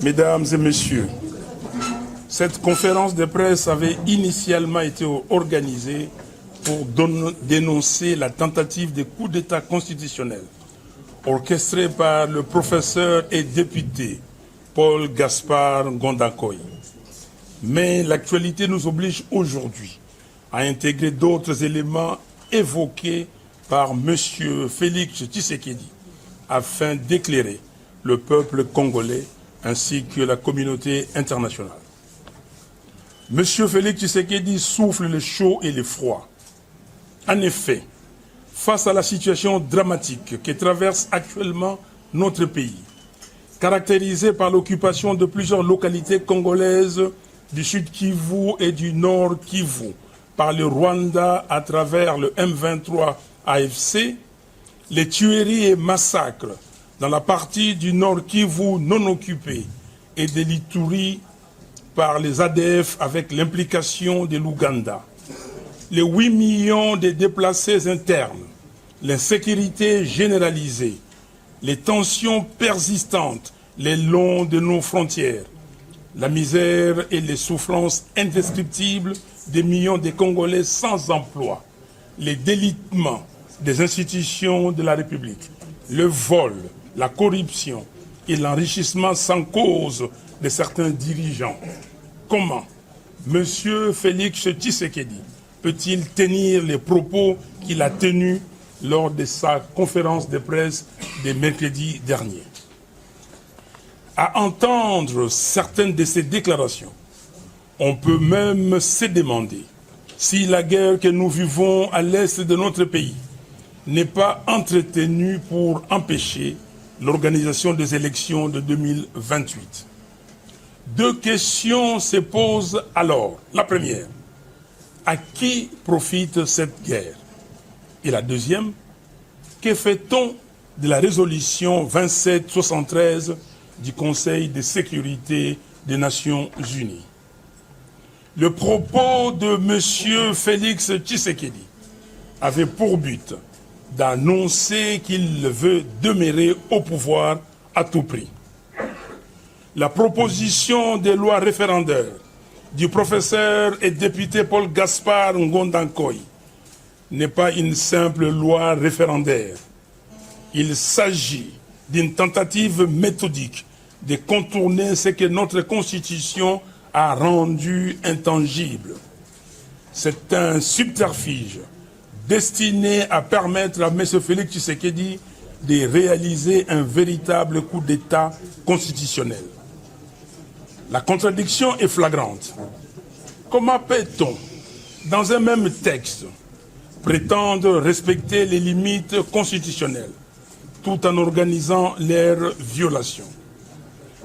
Mesdames et messieurs, cette conférence de presse avait initialement été organisée pour dénoncer la tentative de coup d'État constitutionnel orchestrée par le professeur et député Paul Gaspard Ngondakoy. Mais l'actualité nous oblige aujourd'hui à intégrer d'autres éléments évoqués par M. Félix Tshisekedi afin d'éclairer le peuple congolais ainsi que la communauté internationale. M. Félix Tshisekedi souffle le chaud et le froid. En effet, face à la situation dramatique que traverse actuellement notre pays, caractérisée par l'occupation de plusieurs localités congolaises du Sud Kivu et du Nord Kivu par le Rwanda à travers le M23 AFC, les tueries et massacres dans la partie du Nord Kivu non occupée et de l'Ituri par les ADF avec l'implication de l'Ouganda, les 8 millions de déplacés internes, l'insécurité généralisée, les tensions persistantes le long de nos frontières, la misère et les souffrances indescriptibles des millions de Congolais sans emploi, les délitements des institutions de la République, le vol, la corruption et l'enrichissement sans cause de certains dirigeants. Comment M. Félix Tshisekedi peut-il tenir les propos qu'il a tenus lors de sa conférence de presse de mercredi dernier? À entendre certaines de ces déclarations, on peut même se demander si la guerre que nous vivons à l'est de notre pays n'est pas entretenue pour empêcher l'organisation des élections de 2028. Deux questions se posent alors. La première, à qui profite cette guerre? Et la deuxième, que fait-on de la résolution 2773 du Conseil de sécurité des Nations Unies? Le propos de M. Félix Tshisekedi avait pour but d'annoncer qu'il veut demeurer au pouvoir à tout prix. La proposition de loi référendaire du professeur et député Paul Gaspard Ngondakoy n'est pas une simple loi référendaire. Il s'agit d'une tentative méthodique de contourner ce que notre Constitution a rendu intangible. C'est un subterfuge destiné à permettre à M. Félix Tshisekedi de réaliser un véritable coup d'État constitutionnel. La contradiction est flagrante. Comment peut-on, dans un même texte, prétendre respecter les limites constitutionnelles tout en organisant leur violation?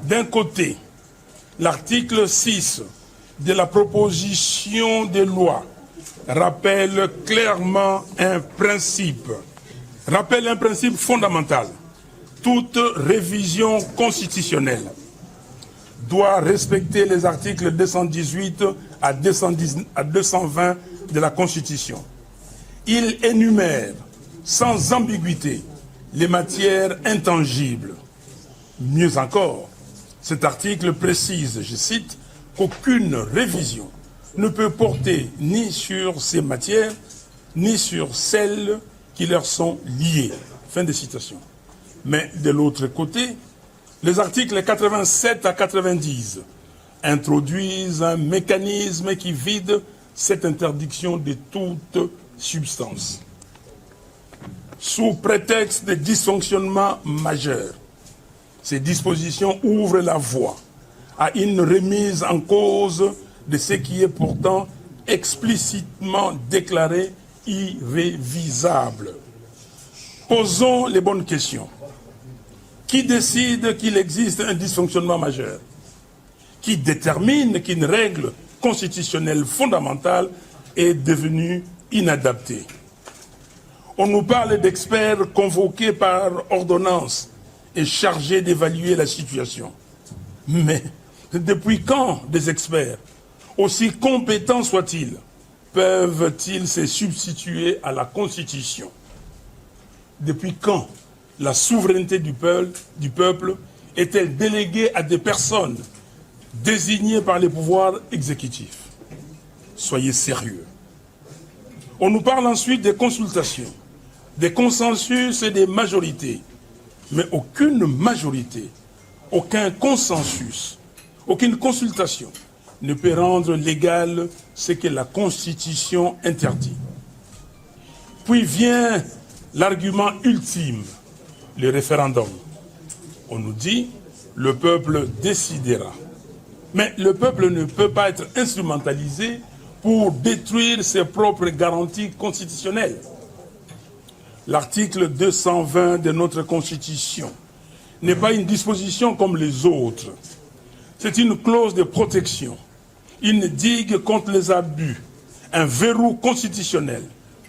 D'un côté, l'article 6 de la proposition de loi rappelle clairement un principe fondamental. Toute révision constitutionnelle doit respecter les articles 218 à 220 de la Constitution. Il énumère sans ambiguïté les matières intangibles. Mieux encore, cet article précise, je cite, qu'aucune révision ne peut porter ni sur ces matières, ni sur celles qui leur sont liées. Fin de citation. Mais de l'autre côté, les articles 87 à 90 introduisent un mécanisme qui vide cette interdiction de toute substance. Sous prétexte de dysfonctionnement majeur, ces dispositions ouvrent la voie à une remise en cause de ce qui est pourtant explicitement déclaré irrévisable. Posons les bonnes questions. Qui décide qu'il existe un dysfonctionnement majeur? Qui détermine qu'une règle constitutionnelle fondamentale est devenue inadaptée? On nous parle d'experts convoqués par ordonnance et chargés d'évaluer la situation. Mais depuis quand des experts, aussi compétents soient-ils, peuvent-ils se substituer à la Constitution? Depuis quand la souveraineté du peuple est-elle déléguée à des personnes désignées par les pouvoirs exécutifs? Soyez sérieux. On nous parle ensuite des consultations, des consensus et des majorités. Mais aucune majorité, aucun consensus, aucune consultation ne peut rendre légal ce que la Constitution interdit. Puis vient l'argument ultime, le référendum. On nous dit, le peuple décidera. Mais le peuple ne peut pas être instrumentalisé pour détruire ses propres garanties constitutionnelles. L'article 220 de notre Constitution n'est pas une disposition comme les autres. C'est une clause de protection, une digue contre les abus, un verrou constitutionnel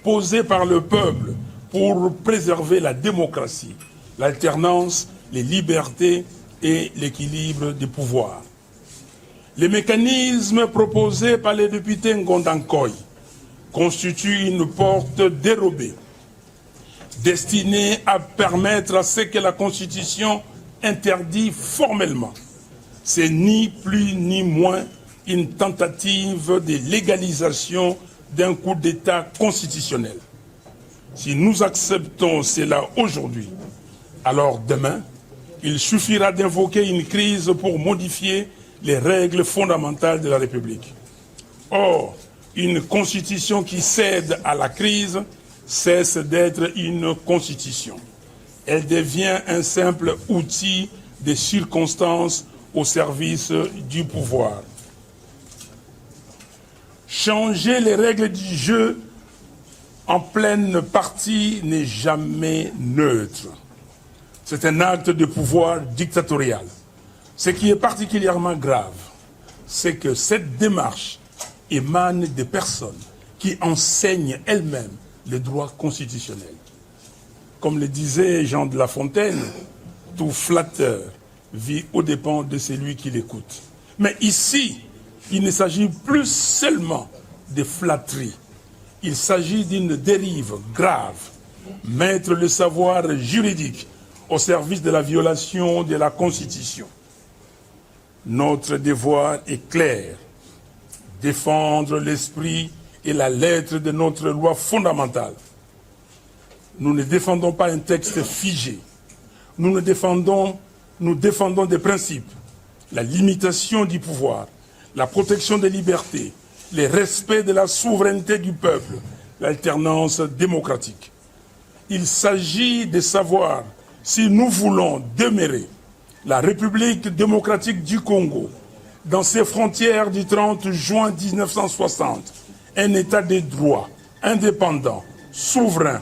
posé par le peuple pour préserver la démocratie, l'alternance, les libertés et l'équilibre des pouvoirs. Les mécanismes proposés par les députés Ngondankoy constituent une porte dérobée destinée à permettre à ce que la Constitution interdit formellement. C'est ni plus ni moins une tentative de légalisation d'un coup d'État constitutionnel. Si nous acceptons cela aujourd'hui, alors demain, il suffira d'invoquer une crise pour modifier les règles fondamentales de la République. Or, une constitution qui cède à la crise cesse d'être une constitution. Elle devient un simple outil de circonstances au service du pouvoir. Changer les règles du jeu en pleine partie n'est jamais neutre. C'est un acte de pouvoir dictatorial. Ce qui est particulièrement grave, c'est que cette démarche émane des personnes qui enseignent elles-mêmes le droit constitutionnel. Comme le disait Jean de La Fontaine, tout flatteur vit aux dépens de celui qui l'écoute. Mais ici, il ne s'agit plus seulement de flatterie. Il s'agit d'une dérive grave, mettre le savoir juridique au service de la violation de la Constitution. Notre devoir est clair, défendre l'esprit et la lettre de notre loi fondamentale. Nous ne défendons pas un texte figé. Nous défendons des principes, la limitation du pouvoir, la protection des libertés, le respect de la souveraineté du peuple, l'alternance démocratique. Il s'agit de savoir si nous voulons demeurer la République démocratique du Congo, dans ses frontières du 30 juin 1960, un État de droit, indépendant, souverain,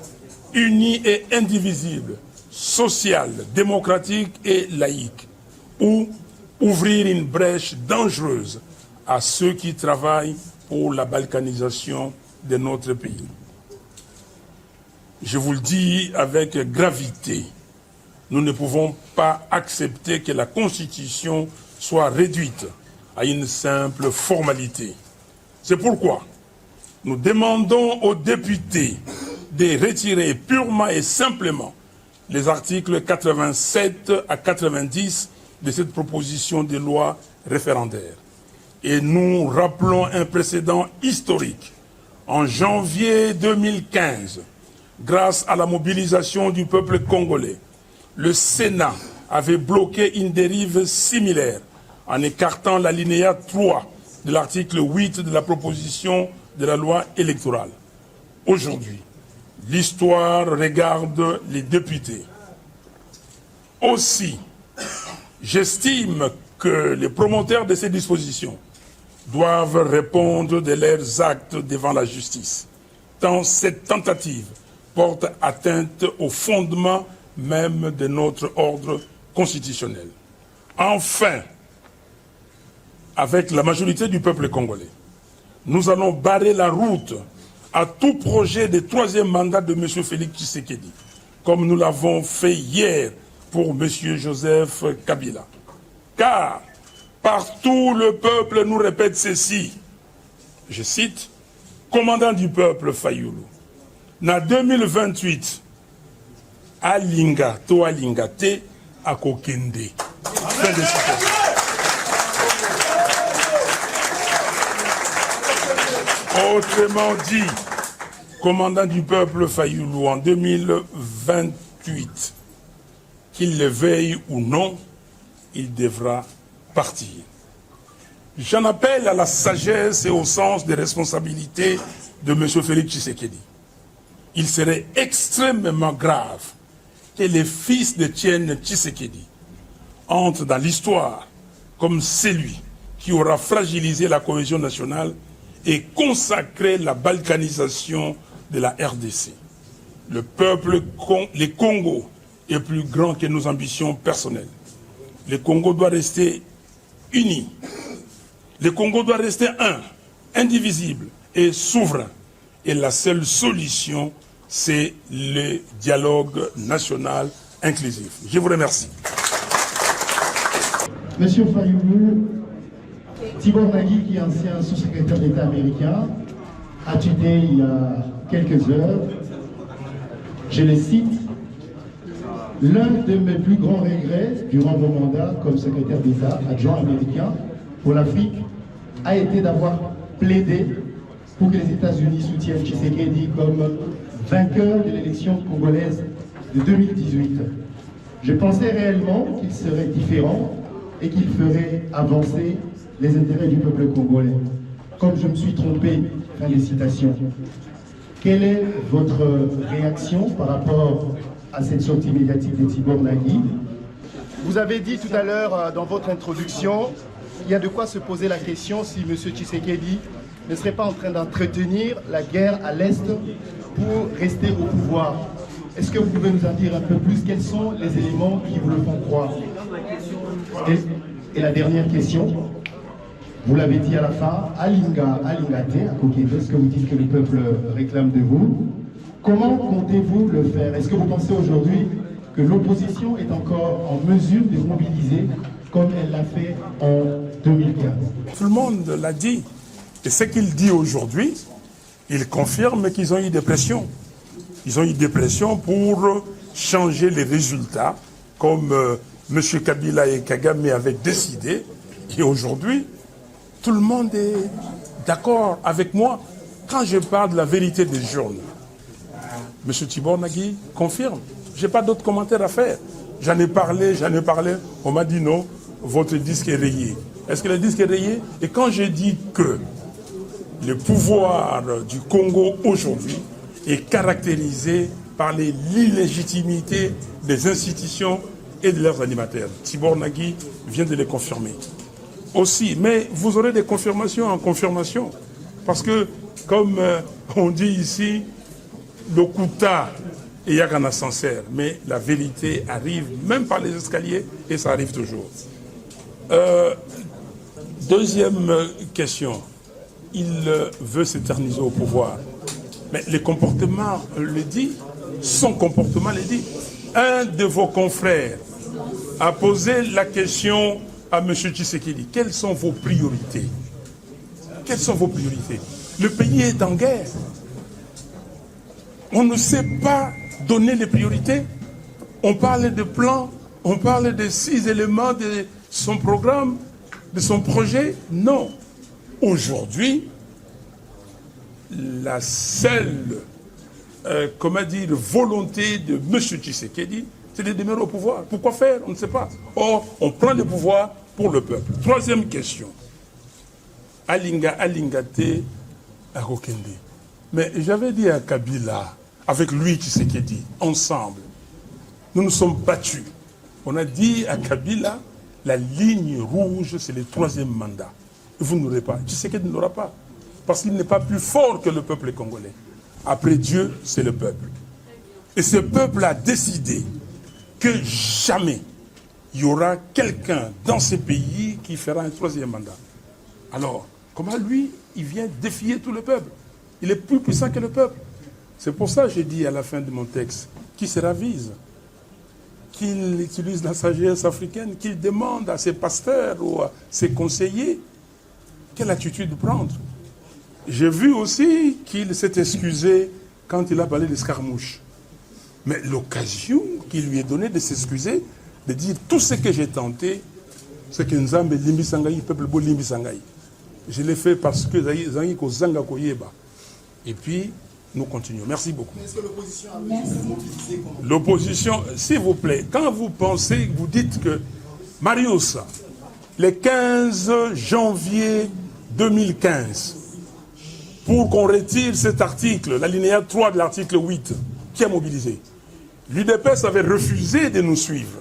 uni et indivisible, social, démocratique et laïque, ou ouvrir une brèche dangereuse à ceux qui travaillent pour la balkanisation de notre pays. Je vous le dis avec gravité, nous ne pouvons pas accepter que la Constitution soit réduite à une simple formalité. C'est pourquoi nous demandons aux députés de retirer purement et simplement les articles 87 à 90 de cette proposition de loi référendaire. Et nous rappelons un précédent historique. En janvier 2015, grâce à la mobilisation du peuple congolais, le Sénat avait bloqué une dérive similaire en écartant l'alinéa 3 de l'article 8 de la proposition de la loi électorale. Aujourd'hui, l'histoire regarde les députés. Aussi, j'estime que les promoteurs de ces dispositions doivent répondre de leurs actes devant la justice, tant cette tentative porte atteinte au fondement même de notre ordre constitutionnel. Enfin, avec la majorité du peuple congolais, nous allons barrer la route à tout projet de troisième mandat de M. Félix Tshisekedi, comme nous l'avons fait hier pour M. Joseph Kabila. Car partout le peuple nous répète ceci, je cite, « Commandant du peuple Fayulu, na 2028, alinga to alinga te akokende. » Félicitations. Autrement dit, commandant du peuple Fayoulou en 2028, qu'il le veuille ou non, il devra partir. J'en appelle à la sagesse et au sens des responsabilités de M. Félix Tshisekedi. Il serait extrêmement grave que les fils de Tienne Tshisekedi entrent dans l'histoire comme celui qui aura fragilisé la cohésion nationale et consacré la balkanisation de la RDC. Le peuple, les Congo, est plus grand que nos ambitions personnelles. Le Congo doit rester uni. Le Congo doit rester un, indivisible et souverain. Et la seule solution, c'est le dialogue national inclusif. Je vous remercie. Monsieur Fayoulou, Tibor Nagui, qui est ancien sous-secrétaire d'État américain, a tweeté il y a quelques heures, je le cite, « L'un de mes plus grands regrets durant mon mandat comme secrétaire d'État adjoint américain pour l'Afrique a été d'avoir plaidé pour que les États-Unis soutiennent Tshisekedi comme vainqueur de l'élection congolaise de 2018. Je pensais réellement qu'il serait différent et qu'il ferait avancer les intérêts du peuple congolais. Comme je me suis trompé, fin des citations. Quelle est votre réaction par rapport à cette sortie médiatique de Tibor Nagui? Vous avez dit tout à l'heure dans votre introduction, il y a de quoi se poser la question si M. Tshisekedi ne serait pas en train d'entretenir la guerre à l'Est pour rester au pouvoir. Est-ce que vous pouvez nous en dire un peu plus? Quels sont les éléments qui vous le font croire? Et la dernière question, vous l'avez dit à la fin, Alingate, à Kokédo, ce que vous dites que le peuple réclame de vous. Comment comptez-vous le faire? Est-ce que vous pensez aujourd'hui que l'opposition est encore en mesure de mobiliser comme elle l'a fait en 2015? Tout le monde l'a dit. Et ce qu'il dit aujourd'hui, il confirme qu'ils ont eu des pressions. Ils ont eu des pressions pour changer les résultats, comme M. Kabila et Kagame avaient décidé. Et aujourd'hui, tout le monde est d'accord avec moi quand je parle de la vérité des journaux. M. Tibor Nagui confirme. Je n'ai pas d'autres commentaires à faire. J'en ai parlé. On m'a dit non, votre disque est rayé. Est-ce que le disque est rayé? Et quand je dis que le pouvoir du Congo aujourd'hui est caractérisé par l'illégitimité des institutions et de leurs animateurs. Tibor Nagui vient de les confirmer. Aussi, mais vous aurez des confirmations en confirmation. Parce que, comme on dit ici, le Kouta, il y a qu'un ascenseur, mais la vérité arrive même par les escaliers et ça arrive toujours. Deuxième question, il veut s'éterniser au pouvoir. Mais les comportements le dit, son comportement le dit. Un de vos confrères a posé la question à M. Tshisekedi. Quelles sont vos priorités? Quelles sont vos priorités? Le pays est en guerre. On ne sait pas donner les priorités. On parle de plans, on parle de 6 éléments de son programme, de son projet. Non. Aujourd'hui, la seule volonté de M. Tshisekedi, c'est de demeurer au pouvoir. Pourquoi faire? On ne sait pas. Or, on prend le pouvoir pour le peuple. Troisième question. Alingate Akokende. Mais j'avais dit à Kabila, avec lui Tshisekedi, ensemble, nous nous sommes battus. On a dit à Kabila, la ligne rouge, c'est le 3e mandat. Vous n'aurez pas. Tshisekedi n'aura pas. Parce qu'il n'est pas plus fort que le peuple congolais. Après Dieu, c'est le peuple. Et ce peuple a décidé que jamais il y aura quelqu'un dans ce pays qui fera un 3e mandat. Alors, comment lui, il vient défier tout le peuple? Il est plus puissant que le peuple. C'est pour ça que j'ai dit à la fin de mon texte qu'il se ravise, qu'il utilise la sagesse africaine, qu'il demande à ses pasteurs ou à ses conseillers quelle attitude prendre. J'ai vu aussi qu'il s'est excusé quand il a parlé d'escarmouche. Mais l'occasion qui lui est donnée de s'excuser de dire tout ce que j'ai tenté, c'est que Nzambe limbi sangai, peuple bo limbi sangai. Je l'ai fait parce que zangi ko zanga ko yeba. Et puis, nous continuons. Merci beaucoup. Est-ce que l'opposition a mobilisé comment? L'opposition, s'il vous plaît, quand vous pensez, vous dites que Marius, le 15 janvier 2015, pour qu'on retire cet article, l'alinéa 3 de l'article 8, qui a mobilisé? L'UDPS avait refusé de nous suivre.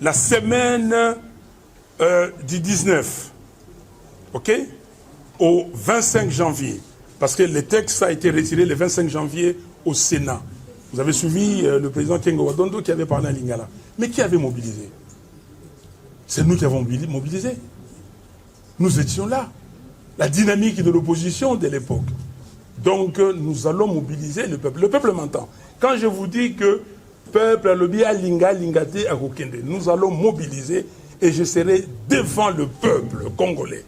La semaine du 19, ok, au 25 janvier, parce que le texte a été retiré le 25 janvier au Sénat. Vous avez suivi le président Kengo Wadondo qui avait parlé à Lingala. Mais qui avait mobilisé? C'est nous qui avons mobilisé. Nous étions là. La dynamique de l'opposition de l'époque. Donc nous allons mobiliser le peuple. Le peuple m'entend. Quand je vous dis que peuple, Alobia, Linga, Lingate, Akokende, nous allons mobiliser et je serai devant le peuple congolais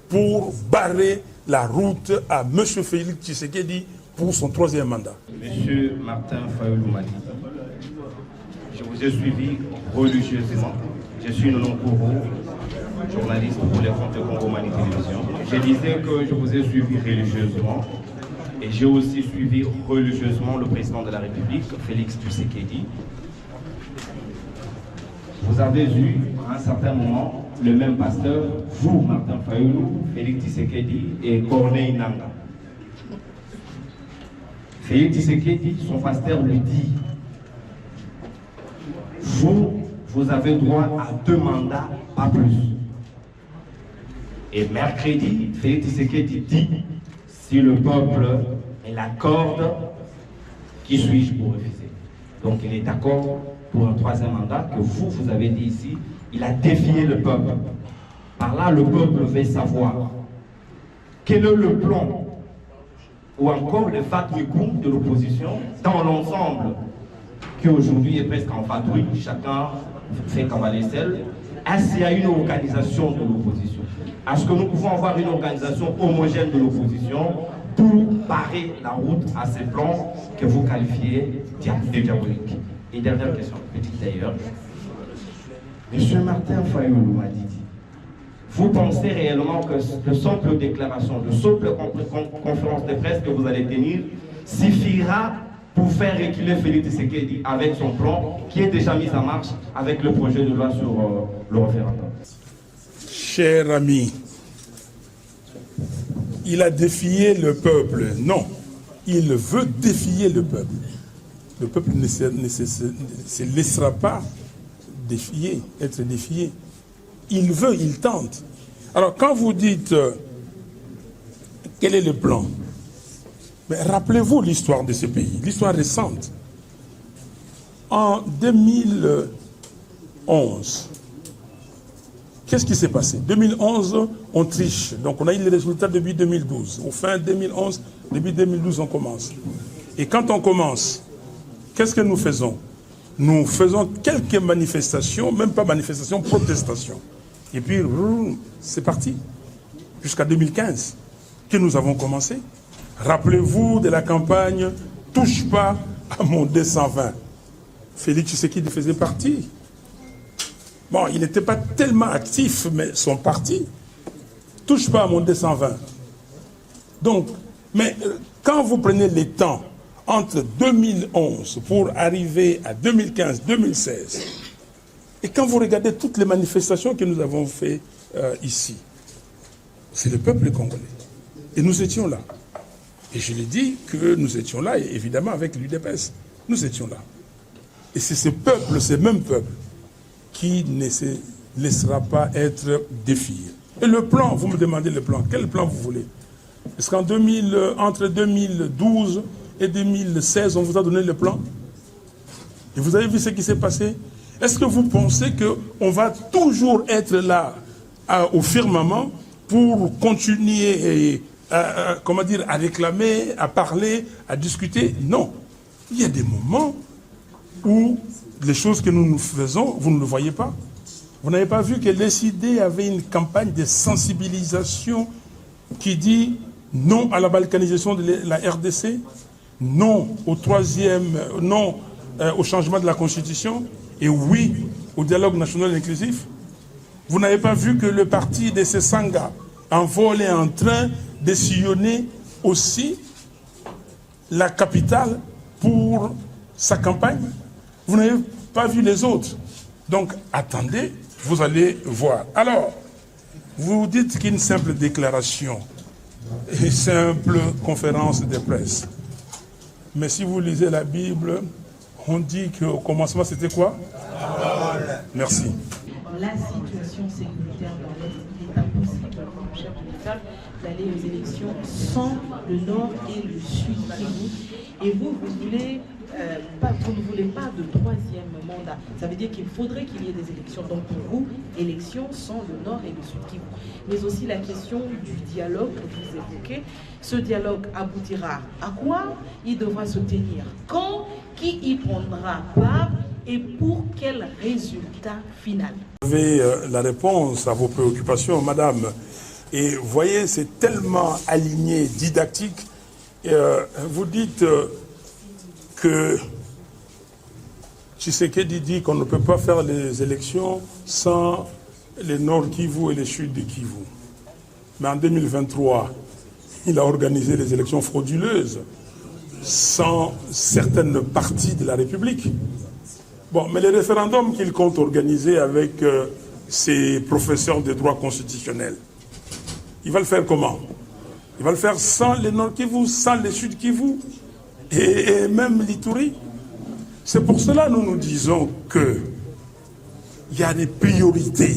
pour barrer la route à M. Félix Tshisekedi pour son 3e mandat. Monsieur Martin Fayoulou Madi, je vous ai suivi religieusement. Je suis Nonon Kourou, journaliste pour les comptes de Congo Mani Télévision. Je disais que je vous ai suivi religieusement et j'ai aussi suivi religieusement le président de la République, Félix Tshisekedi. Vous avez eu, à un certain moment, le même pasteur, vous, Martin Fayoulou, Félix Tshisekedi et Corneille Nangaa. Félix Tshisekedi, son pasteur lui dit, vous avez droit à 2 mandats, pas plus. Et mercredi, Félix Tshisekedi dit, si le peuple l'accorde, qui suis-je pour refuser? Donc il est d'accord pour un 3e mandat que vous avez dit ici, il a défié le peuple. Par là, le peuple veut savoir quel est le plan ou encore le fatmicum de l'opposition dans l'ensemble qui aujourd'hui est presque en fatouille, chacun fait cavaler seul. Est-ce qu'il y a une organisation de l'opposition? Est-ce que nous pouvons avoir une organisation homogène de l'opposition pour barrer la route à ces plans que vous qualifiez de diaboliques? Et dernière question, petite d'ailleurs. Monsieur Martin Fayoulou m'a dit, vous pensez réellement que de simples déclarations, de simples conférences de presse que vous allez tenir suffira pour faire reculer Félix Tshisekedi avec son plan qui est déjà mis en marche avec le projet de loi sur le référendum? Cher ami, il a défié le peuple. Non, il veut défier le peuple. Le peuple ne se laissera pas défier, être défié. Il veut, il tente. Alors, quand vous dites quel est le plan, rappelez-vous l'histoire de ce pays, l'histoire récente. En 2011, qu'est-ce qui s'est passé? 2011, on triche. Donc, on a eu les résultats depuis 2012. Au fin 2011, début 2012, on commence. Et quand on commence, qu'est-ce que nous faisons? Nous faisons quelques manifestations, même pas manifestations, protestations. Et puis, c'est parti. Jusqu'à 2015, que nous avons commencé. Rappelez-vous de la campagne « Touche pas à mon 220 ». Félix Tshisekedi faisait partie. Bon, il n'était pas tellement actif, mais son parti « Touche pas à mon 220 ». Donc, mais quand vous prenez les temps entre 2011 pour arriver à 2015-2016, et quand vous regardez toutes les manifestations que nous avons faites ici, c'est le peuple congolais. Et nous étions là. Et je l'ai dit que nous étions là, et évidemment avec l'UDPS, nous étions là. Et c'est ce peuple, ce même peuple, qui ne se laissera pas être défié. Et le plan, vous me demandez le plan, quel plan vous voulez? Est-ce qu'entre 2012 et 2016, on vous a donné le plan? Et vous avez vu ce qui s'est passé? Est-ce que vous pensez qu'on va toujours être là au firmament pour continuer à réclamer, à parler, à discuter? Non. Il y a des moments où les choses que nous faisons, vous ne le voyez pas. Vous n'avez pas vu que l'SID avait une campagne de sensibilisation qui dit non à la balkanisation de la RDC, non au changement de la Constitution. et oui au dialogue national inclusif? Vous n'avez pas vu que le parti de Sesanga en vol est en train de sillonner aussi la capitale pour sa campagne? Vous n'avez pas vu les autres. Donc attendez, vous allez voir. Alors, vous dites qu'une simple déclaration, une simple conférence de presse. Mais si vous lisez la Bible, on dit qu'au commencement c'était quoi? Merci. La situation sécuritaire dans l'Est, il est impossible pour le chef de l'État d'aller aux élections sans le Nord et le Sud Kivu. Et vous ne voulez pas de troisième mandat. Ça veut dire qu'il faudrait qu'il y ait des élections. Donc pour vous, élections sans le Nord et le Sud Kivu. Mais aussi la question du dialogue que vous évoquez. Ce dialogue aboutira à quoi? Il devra se tenir quand? Qui y prendra part? Et pour quel résultat final? Vous avez la réponse à vos préoccupations, madame. Et vous voyez, c'est tellement aligné, didactique. Vous dites que Tshisekedi dit qu'on ne peut pas faire les élections sans les Nord Kivu et les Sud Kivu. Mais en 2023, il a organisé les élections frauduleuses sans certaines parties de la République. Bon, mais les référendums qu'il compte organiser avec ses professeurs de droit constitutionnel, il va le faire comment? Il va le faire sans les Nord Kivu, sans les Sud Kivu et même l'Ituri. C'est pour cela que nous nous disons qu'il y a des priorités.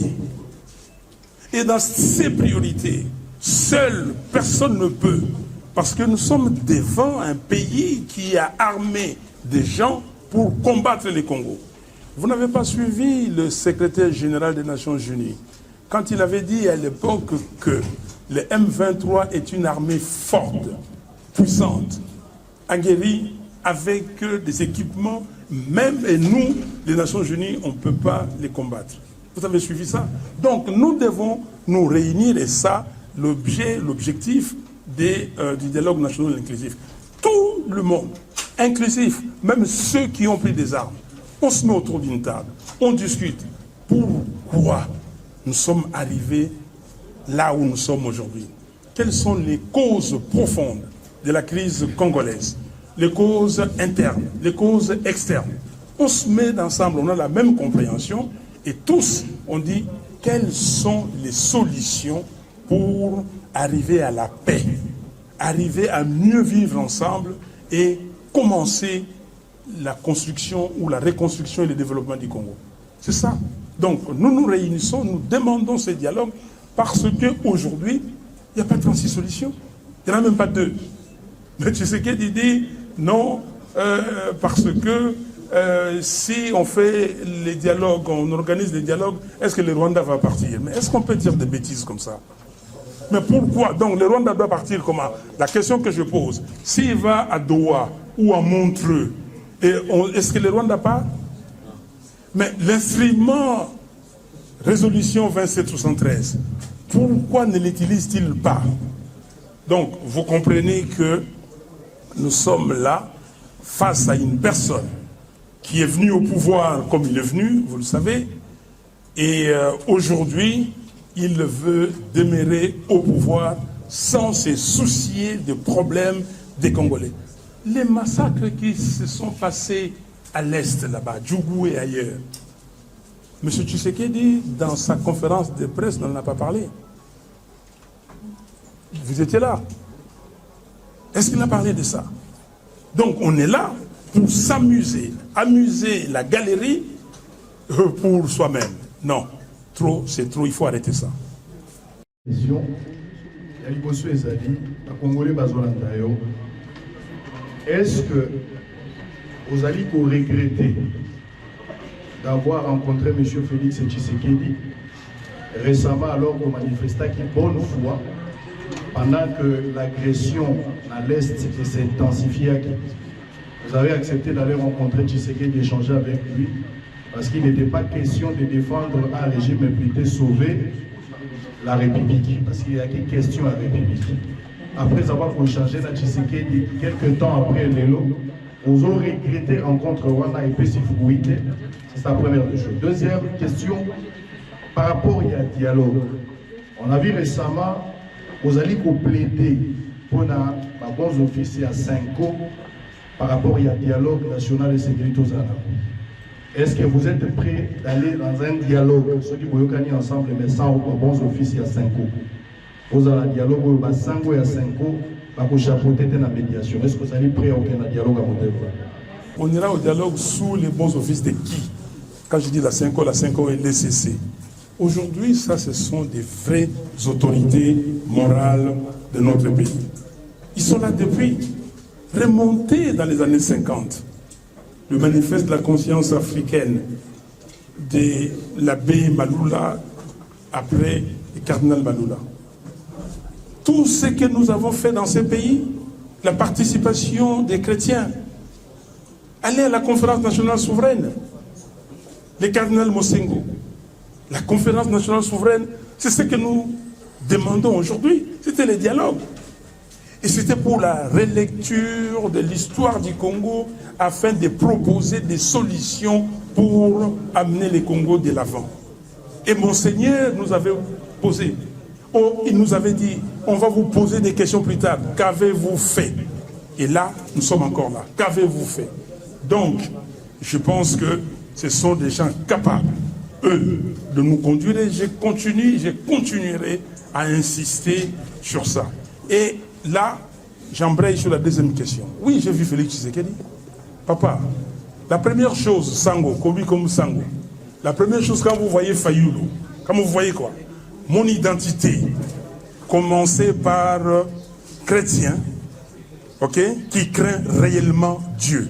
Et dans ces priorités, seule personne ne peut. Parce que nous sommes devant un pays qui a armé des gens pour combattre les Congos. Vous n'avez pas suivi le secrétaire général des Nations Unies quand il avait dit à l'époque que le M23 est une armée forte, puissante, aguerrie, avec des équipements, même et nous, les Nations Unies, on ne peut pas les combattre. Vous avez suivi ça? Donc nous devons nous réunir et ça, l'objectif du dialogue national inclusif. Tout le monde, inclusif, même ceux qui ont pris des armes, on se met autour d'une table, on discute. Pourquoi nous sommes arrivés là où nous sommes aujourd'hui? Quelles sont les causes profondes de la crise congolaise? Les causes internes, les causes externes. On se met ensemble, on a la même compréhension et tous, on dit quelles sont les solutions pour arriver à la paix, arriver à mieux vivre ensemble et commencer la construction ou la reconstruction et le développement du Congo. C'est ça. Donc nous nous réunissons, nous demandons ce dialogue parce qu'aujourd'hui, il n'y a pas 36 solutions. Il n'y en a même pas 2. Mais Tshisekedi dit non, parce que si on fait les dialogues, on organise les dialogues, est-ce que le Rwanda va partir? Mais est-ce qu'on peut dire des bêtises comme ça? Mais pourquoi? Donc le Rwanda doit partir comment? La question que je pose, s'il va à Doha ou à Montreux, est-ce que le Rwanda part? Mais l'instrument résolution 2773, pourquoi ne l'utilise-t-il pas? Donc vous comprenez que nous sommes là face à une personne qui est venue au pouvoir comme il est venu, vous le savez, et aujourd'hui, il veut demeurer au pouvoir sans se soucier des problèmes des Congolais. Les massacres qui se sont passés à l'Est, là-bas, Djougou et ailleurs, M. Tshisekedi, dans sa conférence de presse, n'en a pas parlé. Vous étiez là. Est-ce qu'il a parlé de ça? Donc on est là pour s'amuser, amuser la galerie pour soi-même. Non, trop, c'est trop, il faut arrêter ça. Est-ce que vous allez regretter d'avoir rencontré M. Félix Tshisekedi récemment alors qu'on manifestait qui bonne foi pendant que l'agression à l'Est s'intensifie? Vous avez accepté d'aller rencontrer Tshisekedi, d'échanger avec lui, parce qu'il n'était pas question de défendre un régime, mais plutôt sauver la République, parce qu'il n'y a qu'une question à la République. Après avoir échangé avec Tshisekedi, quelques temps après Lelo, Vous aurez regretté rencontre Rwanda et Pessifuité. C'est la première des choses. Deuxième question, par rapport à dialogue. On a vu récemment, vous allez plaider pour les bons officiers à 5 ans par rapport au dialogue national de sécurité aux Anna. Est-ce que vous êtes prêts d'aller dans un dialogue, ceux qui vont gagner ensemble, mais sans bons officiers à 5 ans? Vous avez un dialogue où il y a 5 ans et à 5 ans, vous chapeauter la médiation. Est-ce que vous allez prêts à un dialogue à modèle? On ira au dialogue sous les bons offices de qui? Quand je dis la 5 ans est l'ECC. Aujourd'hui, ça, ce sont des vraies autorités morales de notre pays. Ils sont là depuis, remontés dans les années 50. Le manifeste de la conscience africaine de l'abbé Maloula, après le cardinal Maloula. Tout ce que nous avons fait dans ces pays, la participation des chrétiens, aller à la conférence nationale souveraine, le cardinal Mosengo, la conférence nationale souveraine, c'est ce que nous demandons aujourd'hui. C'était le dialogue. Et c'était pour la relecture de l'histoire du Congo afin de proposer des solutions pour amener le Congo de l'avant. Et Monseigneur nous avait posé, il nous avait dit, on va vous poser des questions plus tard. Qu'avez-vous fait? Et là, nous sommes encore là. Qu'avez-vous fait? Donc, je pense que ce sont des gens capables, eux, de nous conduire. Et je continuerai à insister sur ça. Et là, j'embraye sur la deuxième question. Oui, j'ai vu Félix Tshisekedi. Papa, la première chose, Sango, comme Sango, la première chose quand vous voyez Fayoulou, quand vous voyez quoi? Mon identité, commencée par chrétien, ok, qui craint réellement Dieu,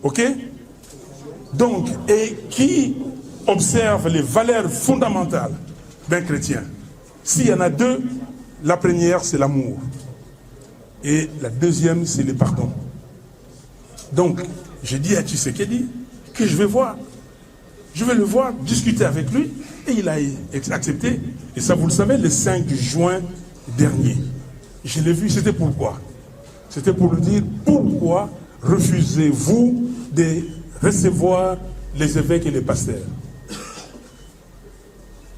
ok? Donc, et qui observe les valeurs fondamentales d'un chrétien. S'il y en a deux, la première, c'est l'amour. Et la deuxième, c'est le pardon. Donc, j'ai dit à Tshisekedi que je vais voir. Je vais le voir, discuter avec lui, et il a accepté. Et ça, vous le savez, le 5 juin dernier. Je l'ai vu, c'était pourquoi? C'était pour lui dire, pourquoi refusez-vous de recevoir les évêques et les pasteurs?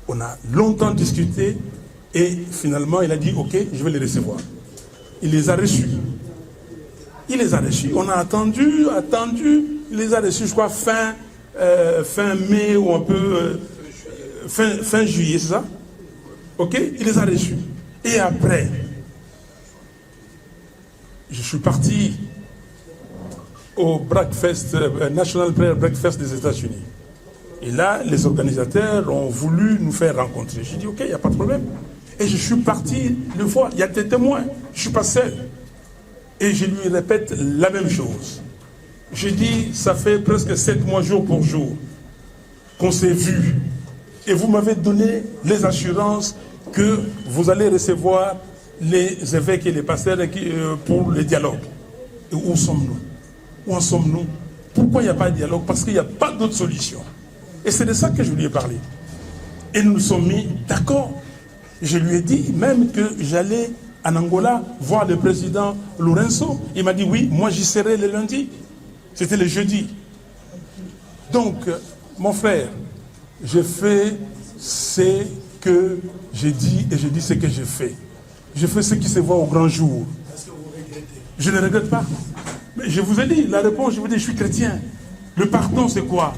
On a longtemps discuté, et finalement, il a dit, ok, je vais les recevoir. Il les a reçus. Il les a reçus. On a attendu, il les a reçus, je crois, fin mai ou un peu fin juillet, c'est ça? Ok? Il les a reçus. Et après, je suis parti au breakfast, National Prayer Breakfast des États-Unis. Et là, les organisateurs ont voulu nous faire rencontrer. J'ai dit, ok, il n'y a pas de problème. Et je suis parti le voir. Il y a des témoins. Je ne suis pas seul. Et je lui répète la même chose. J'ai dit, ça fait presque 7 mois jour pour jour qu'on s'est vu. Et vous m'avez donné les assurances que vous allez recevoir les évêques et les pasteurs pour le dialogue. Et où sommes-nous? Où en sommes-nous? Pourquoi il n'y a pas de dialogue? Parce qu'il n'y a pas d'autre solution. Et c'est de ça que je lui ai parlé. Et nous nous sommes mis d'accord. Je lui ai dit même que j'allais en Angola voir le président Lourenço. Il m'a dit oui, moi j'y serai le lundi. C'était le jeudi. Donc, mon frère, j'ai fait ce que j'ai dit et j'ai dit ce que j'ai fait. Je fais ce qui se voit au grand jour. Est-ce que vous regrettez? Je ne regrette pas. Mais je vous ai dit, la réponse, je vous ai dit, je suis chrétien. Le pardon, c'est quoi?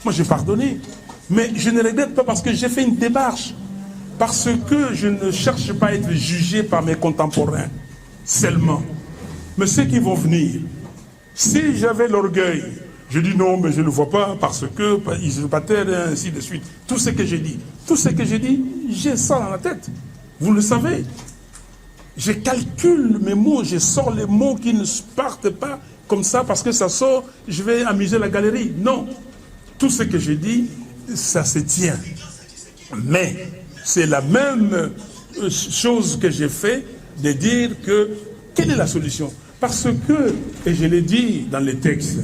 Moi, j'ai pardonné. Mais je ne regrette pas parce que j'ai fait une démarche. Parce que je ne cherche pas à être jugé par mes contemporains seulement. Mais ceux qui vont venir, si j'avais l'orgueil, je dis non, mais je ne le vois pas parce que usurpateur et ainsi de suite. Tout ce que j'ai dit, j'ai ça dans la tête. Vous le savez. Je calcule mes mots, je sors les mots qui ne partent pas comme ça parce que ça sort, je vais amuser la galerie. Non. Tout ce que j'ai dit, ça se tient. Mais c'est la même chose que j'ai fait de dire que quelle est la solution? Parce que, et je l'ai dit dans les textes,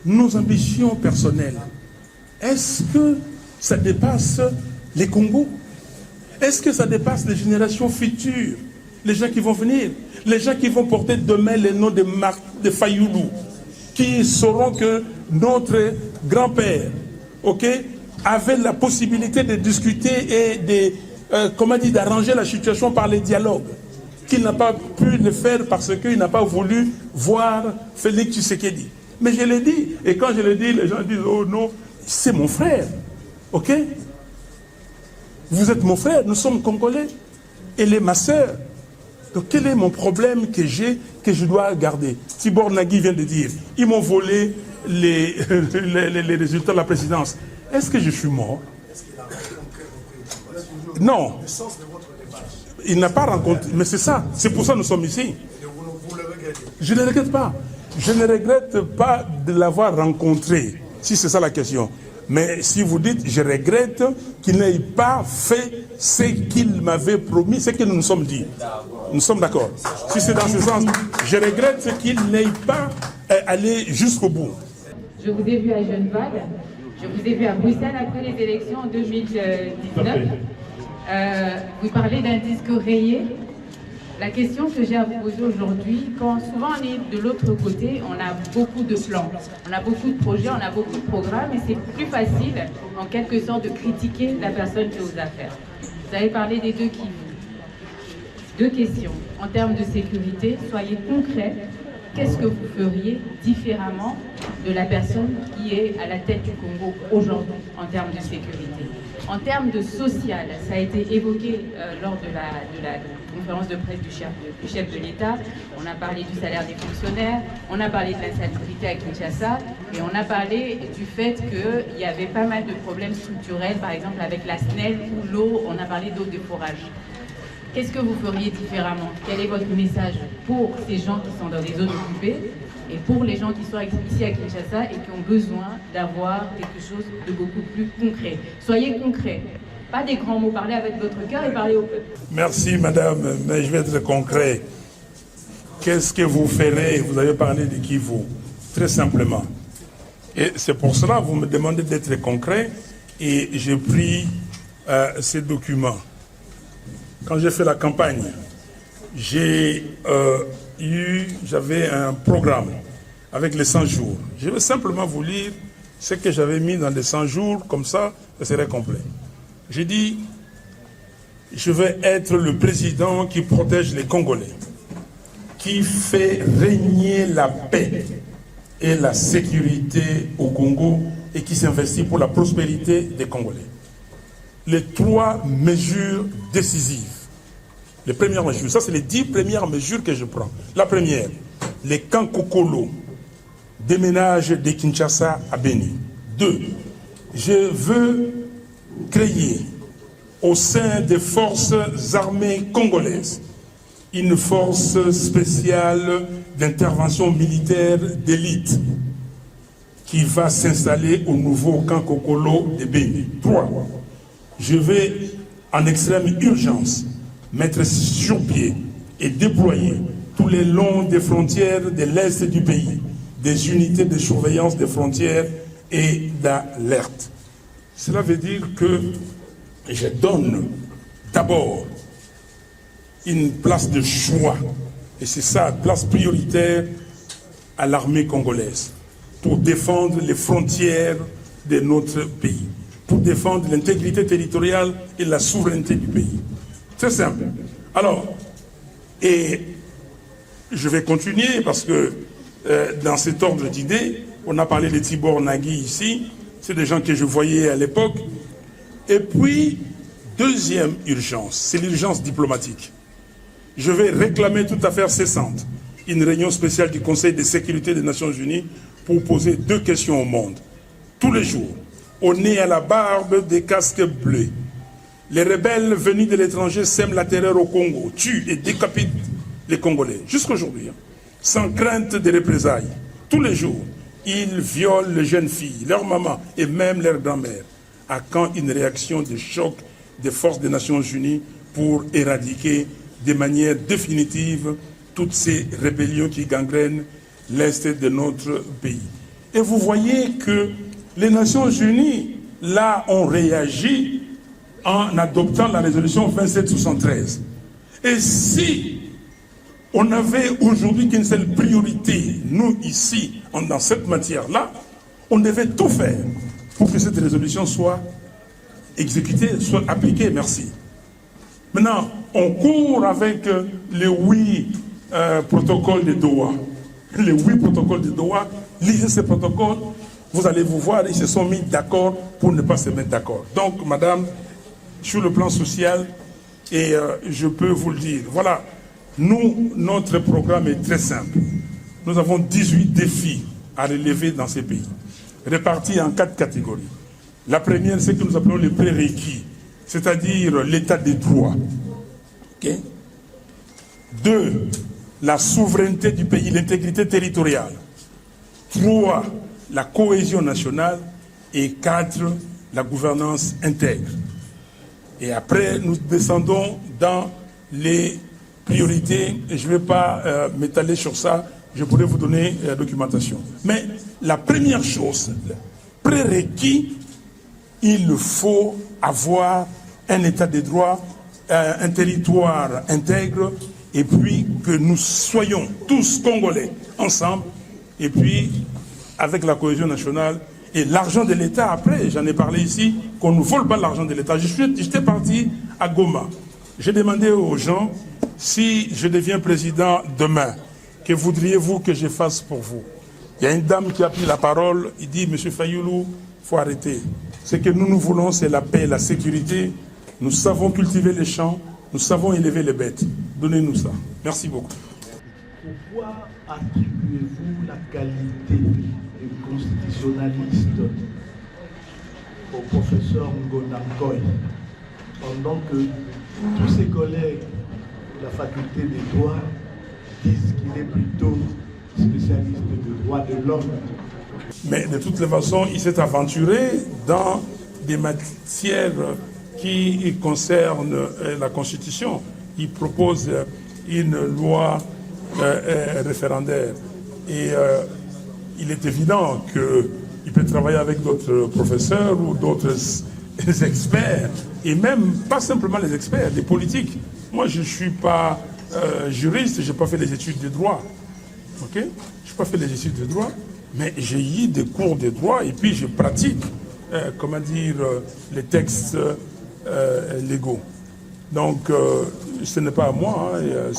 nos ambitions personnelles, est-ce que ça dépasse les Congos? Est-ce que ça dépasse les générations futures? Les gens qui vont venir, les gens qui vont porter demain les noms de Fayoulou, qui sauront que notre grand-père, avait la possibilité de discuter et d'arranger la situation par les dialogues, qu'il n'a pas pu le faire parce qu'il n'a pas voulu voir Félix Tshisekedi. Mais je l'ai dit, et quand je le dis, les gens disent « Oh non, c'est mon frère, Vous êtes mon frère, nous sommes Congolais, elle est ma sœur. Donc quel est mon problème que j'ai, que je dois garder? Tibor Nagui vient de dire, ils m'ont volé les résultats de la présidence. Est-ce que je suis mort? Non. Il n'a pas rencontré. Mais c'est ça. C'est pour ça que nous sommes ici. Je ne regrette pas. Je ne regrette pas de l'avoir rencontré, si c'est ça la question. Mais si vous dites, je regrette qu'il n'ait pas fait ce qu'il m'avait promis, ce que nous nous sommes dit. Nous sommes d'accord. Si c'est dans ce sens, je regrette qu'il n'ait pas allé jusqu'au bout. Je vous ai vu à Genève, je vous ai vu à Bruxelles après les élections en 2019. Vous parlez d'un disque rayé. La question que j'ai à vous poser aujourd'hui, quand souvent on est de l'autre côté, on a beaucoup de plans, on a beaucoup de projets, on a beaucoup de programmes et c'est plus facile en quelque sorte de critiquer la personne qui est aux affaires. Vous avez parlé des deux qui. Deux questions. En termes de sécurité, soyez concrets. Qu'est-ce que vous feriez différemment de la personne qui est à la tête du Congo aujourd'hui en termes de sécurité? En termes de social, ça a été évoqué lors de la conférence de presse du chef de l'État. On a parlé du salaire des fonctionnaires, on a parlé de l'insalubrité à Kinshasa, et on a parlé du fait qu'il y avait pas mal de problèmes structurels, par exemple avec la SNEL ou l'eau, on a parlé d'eau de forage. Qu'est-ce que vous feriez différemment? Quel est votre message pour ces gens qui sont dans des zones occupées et pour les gens qui sont ici à Kinshasa et qui ont besoin d'avoir quelque chose de beaucoup plus concret? Soyez concrets. Pas des grands mots, parlez avec votre cœur et parlez au peuple. Merci madame, mais je vais être concret. Qu'est-ce que vous ferez? Vous avez parlé de Kivu, très simplement. Et c'est pour cela que vous me demandez d'être concret et j'ai pris ces documents. Quand j'ai fait la campagne, j'avais un programme avec les 100 jours. Je vais simplement vous lire ce que j'avais mis dans les 100 jours, comme ça, ce serait complet. J'ai dit, je vais être le président qui protège les Congolais, qui fait régner la paix et la sécurité au Congo et qui s'investit pour la prospérité des Congolais. Les 3 mesures décisives. Les premières mesures, ça c'est les 10 premières mesures que je prends. La première, les camps Kokolo déménagent de Kinshasa à Beni. 2, je veux créer au sein des forces armées congolaises une force spéciale d'intervention militaire d'élite qui va s'installer au nouveau camp Kokolo de Beni. 3, je vais en extrême urgence mettre sur pied et déployer tout le long des frontières de l'Est du pays des unités de surveillance des frontières et d'alerte. Cela veut dire que je donne d'abord une place de choix, et c'est ça, place prioritaire à l'armée congolaise, pour défendre les frontières de notre pays, pour défendre l'intégrité territoriale et la souveraineté du pays. C'est simple. Alors, et je vais continuer parce que dans cet ordre d'idées, on a parlé de Tibor Nagui ici, c'est des gens que je voyais à l'époque. Et puis, deuxième urgence, c'est l'urgence diplomatique. Je vais réclamer toute affaire cessante une réunion spéciale du Conseil de sécurité des Nations Unies pour poser 2 questions au monde. Tous les jours, au nez à la barbe des casques bleus, les rebelles venus de l'étranger sèment la terreur au Congo, tuent et décapitent les Congolais, jusqu'aujourd'hui, sans crainte de représailles. Tous les jours, ils violent les jeunes filles, leurs mamans et même leurs grand-mères. À quand une réaction de choc des forces des Nations Unies pour éradiquer de manière définitive toutes ces rébellions qui gangrènent l'Est de notre pays? Et vous voyez que les Nations Unies, là, ont réagi en adoptant la résolution 2773. Et si on avait aujourd'hui qu'une seule priorité. Nous, ici, dans cette matière-là, on devait tout faire pour que cette résolution soit exécutée, soit appliquée. Merci. Maintenant, on court avec les 8 protocoles de Doha. Les 8 protocoles de Doha, lisez ces protocoles, vous allez vous voir, ils se sont mis d'accord pour ne pas se mettre d'accord. Donc, madame, sur le plan social, et je peux vous le dire, voilà, nous, notre programme est très simple. Nous avons 18 défis à relever dans ces pays, répartis en 4 catégories. La première, c'est que nous appelons les prérequis, c'est-à-dire l'état des droits. Okay? 2, la souveraineté du pays, l'intégrité territoriale. 3, la cohésion nationale. Et 4, la gouvernance intègre. Et après, nous descendons dans les priorités. Et je ne vais pas m'étaler sur ça. Je pourrais vous donner la documentation. Mais la première chose, prérequis, il faut avoir un état de droit, un territoire intègre, et puis que nous soyons tous Congolais ensemble, et puis avec la cohésion nationale, et l'argent de l'État, après, j'en ai parlé ici, qu'on ne vole pas l'argent de l'État. J'étais parti à Goma. J'ai demandé aux gens, si je deviens président demain, que voudriez-vous que je fasse pour vous? Il y a une dame qui a pris la parole, il dit, Monsieur Fayoulou, il faut arrêter. Ce que nous voulons, c'est la paix, la sécurité. Nous savons cultiver les champs, nous savons élever les bêtes. Donnez-nous ça. Merci beaucoup. Pourquoi attribuez-vous la qualité de constitutionnaliste au professeur Ngonangoy, pendant que tous ses collègues de la faculté des droits disent qu'il est plutôt spécialiste de droits de l'homme? Mais de toutes les façons, il s'est aventuré dans des matières qui concernent la Constitution. Il propose une loi référendaire. Et il est évident qu'il peut travailler avec d'autres professeurs ou d'autres experts, et même pas simplement les experts, les politiques. Moi, je ne suis pas juriste, je n'ai pas fait les études de droit. Okay? Je n'ai pas fait les études de droit, mais j'ai eu des cours de droit et puis je pratique, les textes légaux. Donc, ce n'est pas à moi. Hein,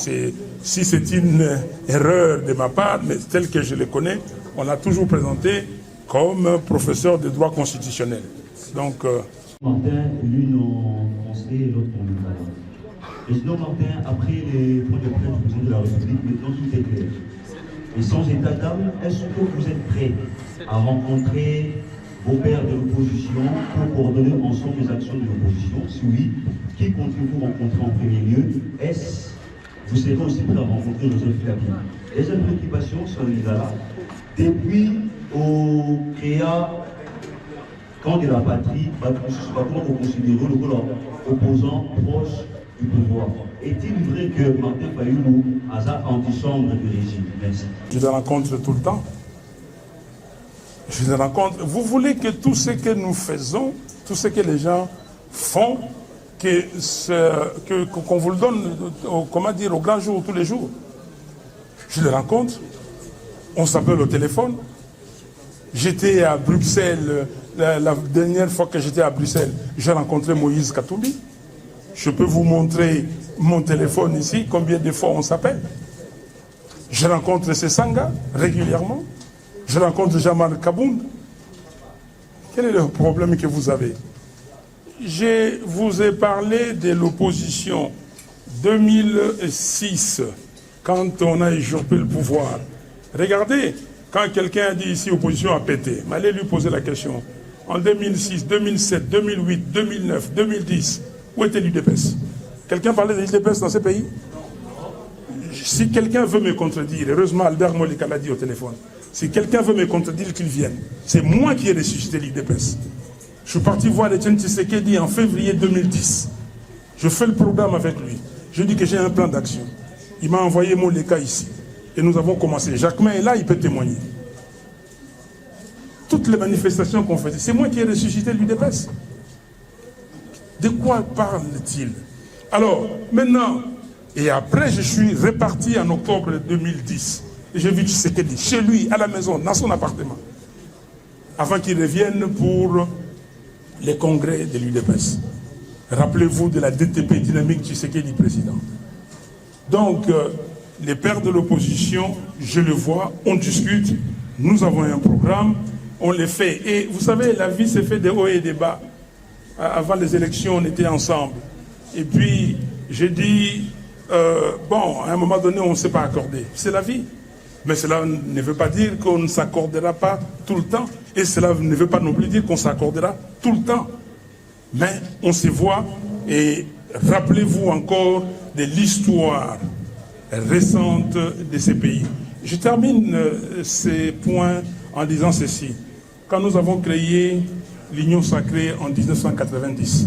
si c'est une erreur de ma part, mais tel que je le connais, on l'a toujours présenté comme professeur de droit constitutionnel. Donc, Martin, l'une en français et l'autre en italien. Président Martin, après les points de presse du président de la République, maintenant tout est clair. Et sans état d'âme, est-ce que vous êtes prêts à rencontrer vos pairs de l'opposition pour coordonner ensemble les actions de l'opposition? Si oui, qui comptez-vous rencontrer en premier lieu? Est-ce vous serez aussi prêt à rencontrer Joseph Kabila? Les préoccupations sont là. Depuis au créa camp de la patrie, comment vous considérez le rôle opposant proche du pouvoir? Est-il vrai que Martin Fayoulou a anti-chambre du régime? Merci. Je les rencontre tout le temps. Je les rencontre. Vous voulez que tout ce que nous faisons, tout ce que les gens font, qu'on vous le donne, au grand jour, tous les jours? Je les rencontre. On s'appelle au téléphone. J'étais à Bruxelles, la dernière fois que j'étais à Bruxelles, j'ai rencontré Moïse Katumbi. Je peux vous montrer mon téléphone ici, combien de fois on s'appelle. Je rencontre Sessanga régulièrement. Je rencontre Jean-Marc Kabound. Quel est le problème que vous avez? Je vous ai parlé de l'opposition 2006, quand on a usurpé le pouvoir. Regardez, quand quelqu'un a dit ici opposition a pété, mais allez lui poser la question. En 2006, 2007, 2008, 2009, 2010, où était l'UDPS? Quelqu'un parlait de l'UDPS dans ce pays? Si quelqu'un veut me contredire, heureusement Albert Molika l'a dit au téléphone, si quelqu'un veut me contredire, qu'il vienne. C'est moi qui ai ressuscité l'UDPS. Je suis parti voir Etienne Tshisekedi en février 2010. Je fais le programme avec lui. Je dis que j'ai un plan d'action. Il m'a envoyé Molika ici. Et nous avons commencé. Jacquemin est là, il peut témoigner. Toutes les manifestations qu'on faisait, c'est moi qui ai ressuscité l'UDPS. De quoi parle-t-il? Alors, maintenant, Et après, je suis reparti en octobre 2010. Et j'ai vu Tshisekedi chez lui, à la maison, dans son appartement, avant qu'il revienne pour les congrès de l'UDPS. Rappelez-vous de la DTP dynamique Tshisekedi président. Donc, les pères de l'opposition, je le vois, on discute, nous avons un programme, on le fait. Et vous savez, la vie s'est faite des hauts et des bas. Avant les élections, on était ensemble. Et puis, j'ai dit, bon, à un moment donné, on ne s'est pas accordé. C'est la vie. Mais cela ne veut pas dire qu'on ne s'accordera pas tout le temps. Et cela ne veut pas non plus dire qu'on s'accordera tout le temps. Mais on se voit et rappelez-vous encore de l'histoire récente de ces pays. Je termine ces points en disant ceci. Quand nous avons créé l'Union sacrée en 1990,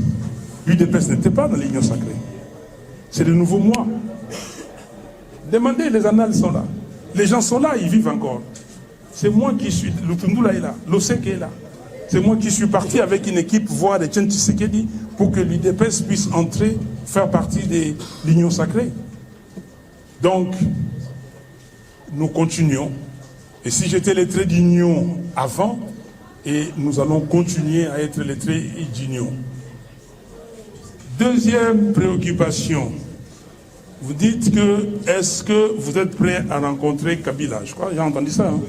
l'UDPS n'était pas dans l'Union sacrée. C'est de nouveau moi. Demandez, les annales sont là. Les gens sont là, ils vivent encore. C'est moi qui suis, Lutundula est là, l'Osek est là. C'est moi qui suis parti avec une équipe voir Etienne Tshisekedi pour que l'UDPS puisse entrer, faire partie de l'Union sacrée. Donc, nous continuons. Et si j'étais lettré d'union avant, et nous allons continuer à être lettrés d'union. Deuxième préoccupation. Vous dites que, est-ce que vous êtes prêt à rencontrer Kabila? Je crois, j'ai entendu ça. Hein?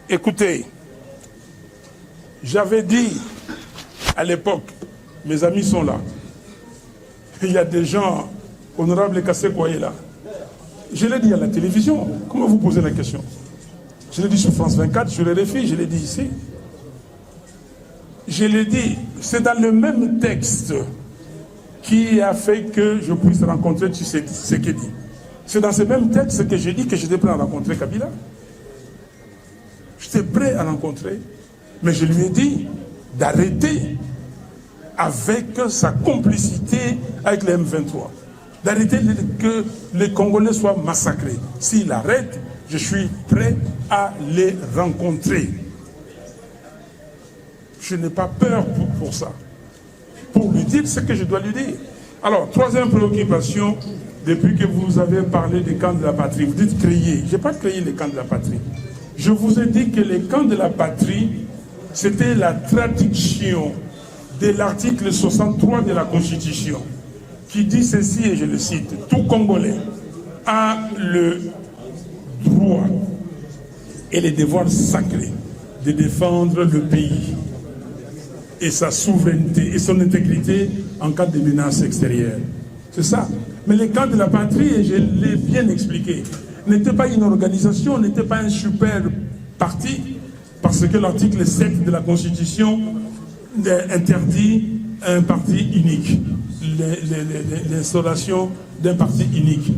Écoutez, j'avais dit à l'époque, mes amis sont là, il y a des gens, honorable Kaseko est là. Je l'ai dit à la télévision, comment vous posez la question? Je l'ai dit sur France 24, sur RFI, je l'ai dit ici. Je l'ai dit, c'est dans le même texte qui a fait que je puisse rencontrer Tshisekedi. C'est dans ce même texte que j'ai dit que j'étais prêt à rencontrer Kabila. J'étais prêt à rencontrer, mais je lui ai dit d'arrêter avec sa complicité avec les M23. D'arrêter que les Congolais soient massacrés. S'il arrête, je suis prêt à les rencontrer. Je n'ai pas peur pour ça. Pour lui dire ce que je dois lui dire. Alors, troisième préoccupation, depuis que vous avez parlé des camps de la patrie, vous dites créer. Je n'ai pas créé les camps de la patrie. Je vous ai dit que les camps de la patrie, c'était la traduction de l'article 63 de la Constitution, qui dit ceci, et je le cite, tout Congolais a le droit et le devoir sacré de défendre le pays et sa souveraineté et son intégrité en cas de menace extérieure. C'est ça. Mais les camps de la patrie, et je l'ai bien expliqué, n'était pas une organisation, n'était pas un super parti, parce que l'article 7 de la Constitution interdit un parti unique, l'instauration d'un parti unique.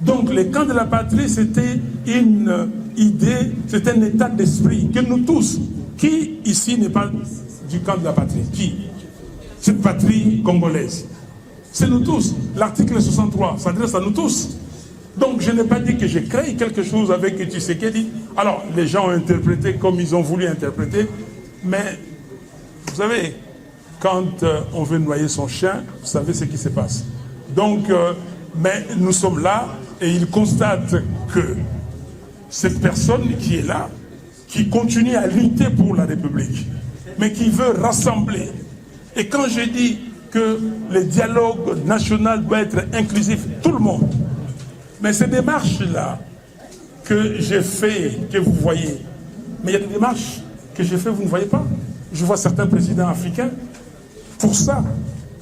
Donc les camps de la patrie, c'était une idée, c'était un état d'esprit que nous tous, qui ici n'est pas du camp de la patrie, qui? Cette patrie congolaise. C'est nous tous. L'article 63 s'adresse à nous tous. Donc je n'ai pas dit que j'ai créé quelque chose avec Tshisekedi. Alors les gens ont interprété comme ils ont voulu interpréter, mais vous savez, quand on veut noyer son chien, vous savez ce qui se passe. Donc, mais nous sommes là et ils constatent que cette personne qui est là, qui continue à lutter pour la République, mais qui veut rassembler. Et quand je dis que le dialogue national doit être inclusif, tout le monde, mais ces démarches-là que j'ai fait, que vous voyez, mais il y a des démarches que j'ai fait, vous ne voyez pas. Je vois certains présidents africains pour ça.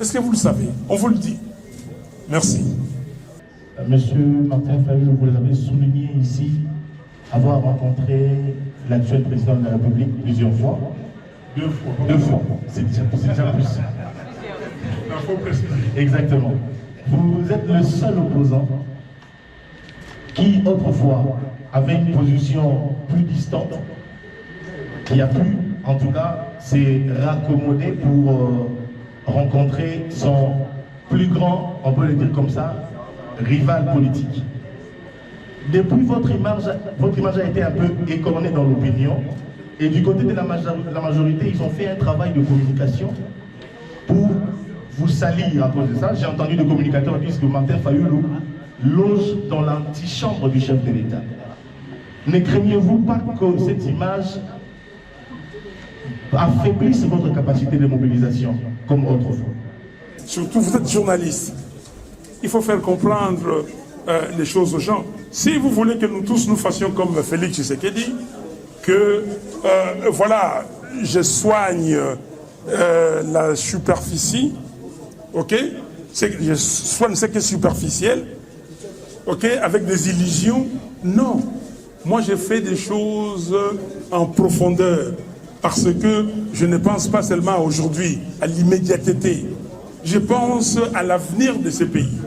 Est-ce que vous le savez? On vous le dit. Merci. Monsieur Martin Fayulu, vous l'avez souligné ici, avoir rencontré l'actuel président de la République plusieurs fois. Deux fois. C'est déjà plus. Il faut préciser. Exactement. Vous êtes le seul opposant qui, autrefois, avait une position plus distante, qui a pu, en tout cas, s'est raccommodé pour rencontrer son plus grand, on peut le dire comme ça, rival politique. Depuis, votre image a été un peu écornée dans l'opinion. Et du côté de la majorité, ils ont fait un travail de communication pour vous salir à cause de ça. J'ai entendu des communicateurs dire que Martin Fayoulou loge dans l'antichambre du chef de l'État. Ne craignez-vous pas que cette image affaiblisse votre capacité de mobilisation comme autrefois? Surtout, vous êtes journaliste. Il faut faire comprendre les choses aux gens. Si vous voulez que nous tous nous fassions comme Félix Tshisekedi, que voilà, je soigne la superficie, ok, je soigne ce qui est superficiel, ok, avec des illusions, non. Moi, je fais des choses en profondeur, parce que je ne pense pas seulement aujourd'hui à l'immédiateté, je pense à l'avenir de ce pays.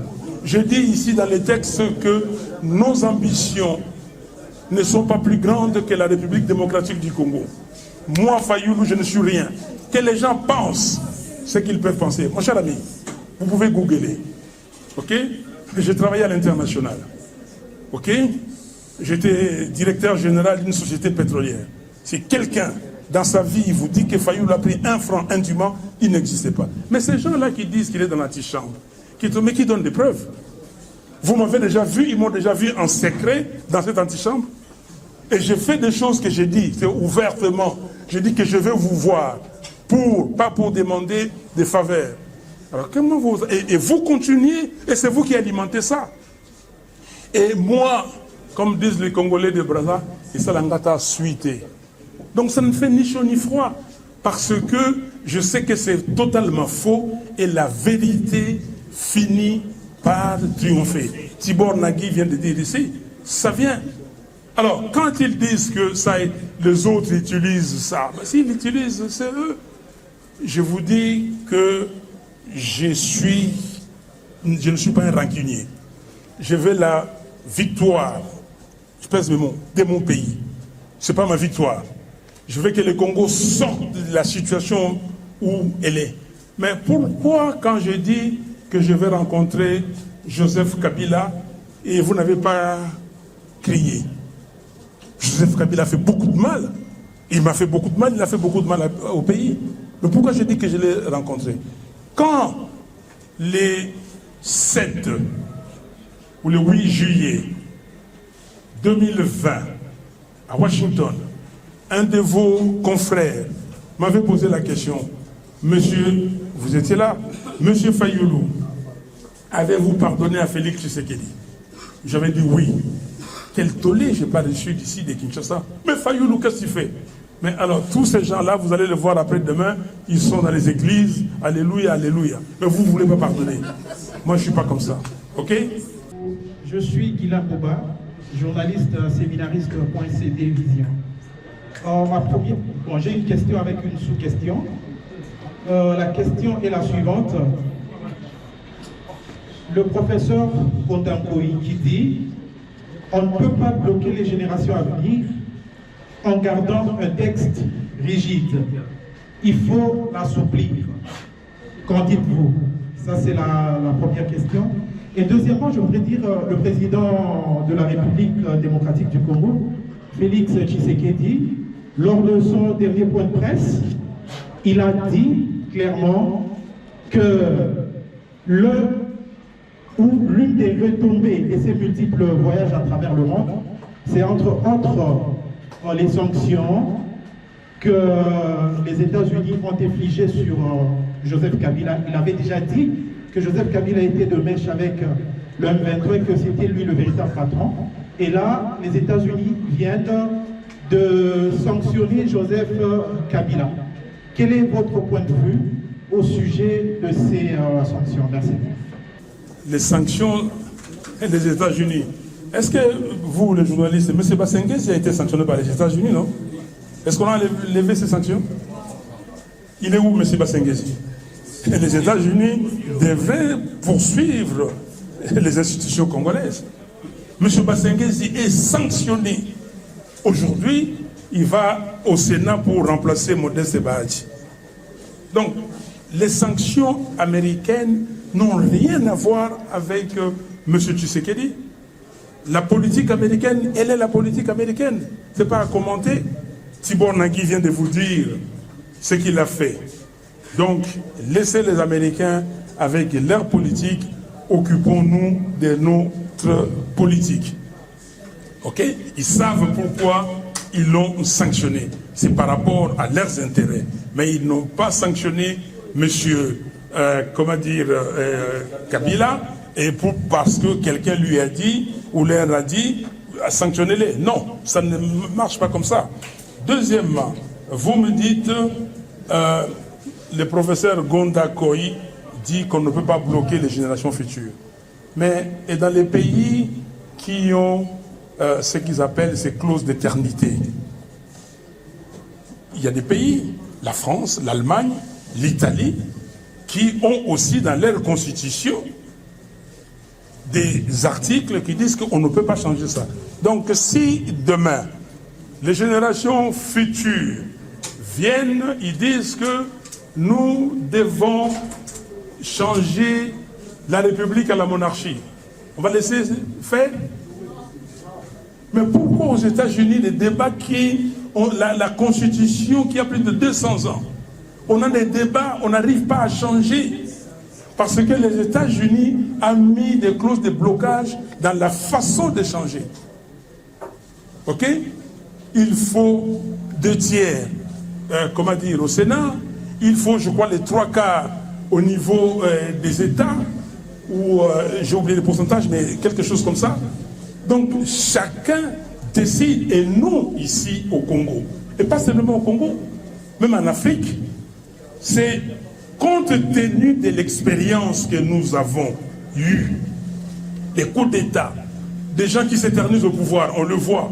Je dis ici dans les textes que nos ambitions ne sont pas plus grandes que la République démocratique du Congo. Moi, Fayoulou, je ne suis rien. Que les gens pensent ce qu'ils peuvent penser. Mon cher ami, vous pouvez googler. Ok? J'ai travaillé à l'international. Ok? J'étais directeur général d'une société pétrolière. Si quelqu'un dans sa vie vous dit que Fayoulou a pris 1 franc indûment, il n'existait pas. Mais ces gens-là qui disent qu'il est dans l'antichambre, mais qui donnent des preuves. Vous m'avez déjà vu, ils m'ont déjà vu en secret dans cette antichambre. Et j'ai fait des choses que j'ai dit, c'est ouvertement. J'ai dit que je vais vous voir, pas pour demander des faveurs. Alors comment vous... Et vous continuez, et c'est vous qui alimentez ça. Et moi, comme disent les Congolais de Brazza, et ça l'angata suité. Donc ça ne fait ni chaud ni froid, parce que je sais que c'est totalement faux, et la vérité finit par triompher. Tibor Nagui vient de dire ici, ça vient. Alors, quand ils disent que ça, les autres utilisent ça, ben, s'ils l'utilisent, c'est eux. Je vous dis que je ne suis pas un rancunier. Je veux la victoire, je pèse mes mots, de mon pays. Ce n'est pas ma victoire. Je veux que le Congo sorte de la situation où elle est. Mais pourquoi, quand je dis que je vais rencontrer Joseph Kabila et vous n'avez pas crié? Joseph Kabila a fait beaucoup de mal. Il m'a fait beaucoup de mal, il a fait beaucoup de mal au pays. Mais pourquoi je dis que je l'ai rencontré? Quand les 7 ou le 8 juillet 2020, à Washington, un de vos confrères m'avait posé la question, monsieur, vous étiez là, monsieur Fayoulou, avez-vous pardonné à Félix Tshisekedi? J'avais dit oui. Quel tollé, je n'ai pas reçu d'ici, de Kinshasa. Mais Fayoulou, qu'est-ce qu'il fait? Mais alors, tous ces gens-là, vous allez les voir après-demain, ils sont dans les églises, alléluia, alléluia. Mais vous ne voulez pas pardonner. Moi, je ne suis pas comme ça. Ok? Je suis Guilain Boba, journaliste séminariste .cd Vision. J'ai une question avec une sous-question. La question est la suivante. Le professeur Kontankoï qui dit on ne peut pas bloquer les générations à venir en gardant un texte rigide. Il faut l'assouplir. Qu'en dites-vous? Ça, c'est la première question. Et deuxièmement, je voudrais dire, le président de la République démocratique du Congo, Félix Tshisekedi, lors de son dernier point de presse, il a dit clairement que l'une des retombées de ces multiples voyages à travers le monde, c'est entre autres les sanctions que les États-Unis ont infligées sur Joseph Kabila. Il avait déjà dit que Joseph Kabila était de mèche avec le M23 et que c'était lui le véritable patron. Et là, les États-Unis viennent de sanctionner Joseph Kabila. Quel est votre point de vue au sujet de ces sanctions? Merci. Les sanctions des États-Unis. Est-ce que vous, les journalistes, M. Bassengezi a été sanctionné par les États-Unis, non? Est-ce qu'on a levé ces sanctions? Il est où, M. Bassengezi? Les États-Unis devraient poursuivre les institutions congolaises. M. Bassengezi est sanctionné. Aujourd'hui, il va au Sénat pour remplacer Modeste Bahati. Donc, les sanctions américaines n'ont rien à voir avec M. Tshisekedi. La politique américaine, elle est la politique américaine. Ce n'est pas à commenter. Tibor Nagui vient de vous dire ce qu'il a fait. Donc, laissez les Américains avec leur politique, occupons-nous de notre politique. Ok? Ils savent pourquoi ils l'ont sanctionné. C'est par rapport à leurs intérêts. Mais ils n'ont pas sanctionné monsieur, Kabila, et parce que quelqu'un lui a dit, ou leur a dit, sanctionnez-les. Non, ça ne marche pas comme ça. Deuxièmement, vous me dites, le professeur Gonda Koyi dit qu'on ne peut pas bloquer les générations futures. Mais et dans les pays qui ont ce qu'ils appellent ces clauses d'éternité, il y a des pays, la France, l'Allemagne, l'Italie, qui ont aussi dans leur constitution des articles qui disent qu'on ne peut pas changer ça. Donc si demain, les générations futures viennent, ils disent que nous devons changer la République à la monarchie, on va laisser faire. Mais pourquoi aux États-Unis les débats qui ont la Constitution qui a plus de 200 ans, on a des débats, on n'arrive pas à changer parce que les États-Unis ont mis des clauses de blocage dans la façon de changer. Ok? Il faut 2 tiers, au Sénat, il faut, je crois, les 3/4 au niveau des États, ou j'ai oublié le pourcentage, mais quelque chose comme ça. Donc chacun décide, et nous ici au Congo, et pas seulement au Congo, même en Afrique, c'est compte tenu de l'expérience que nous avons eue, des coups d'État, des gens qui s'éternisent au pouvoir, on le voit,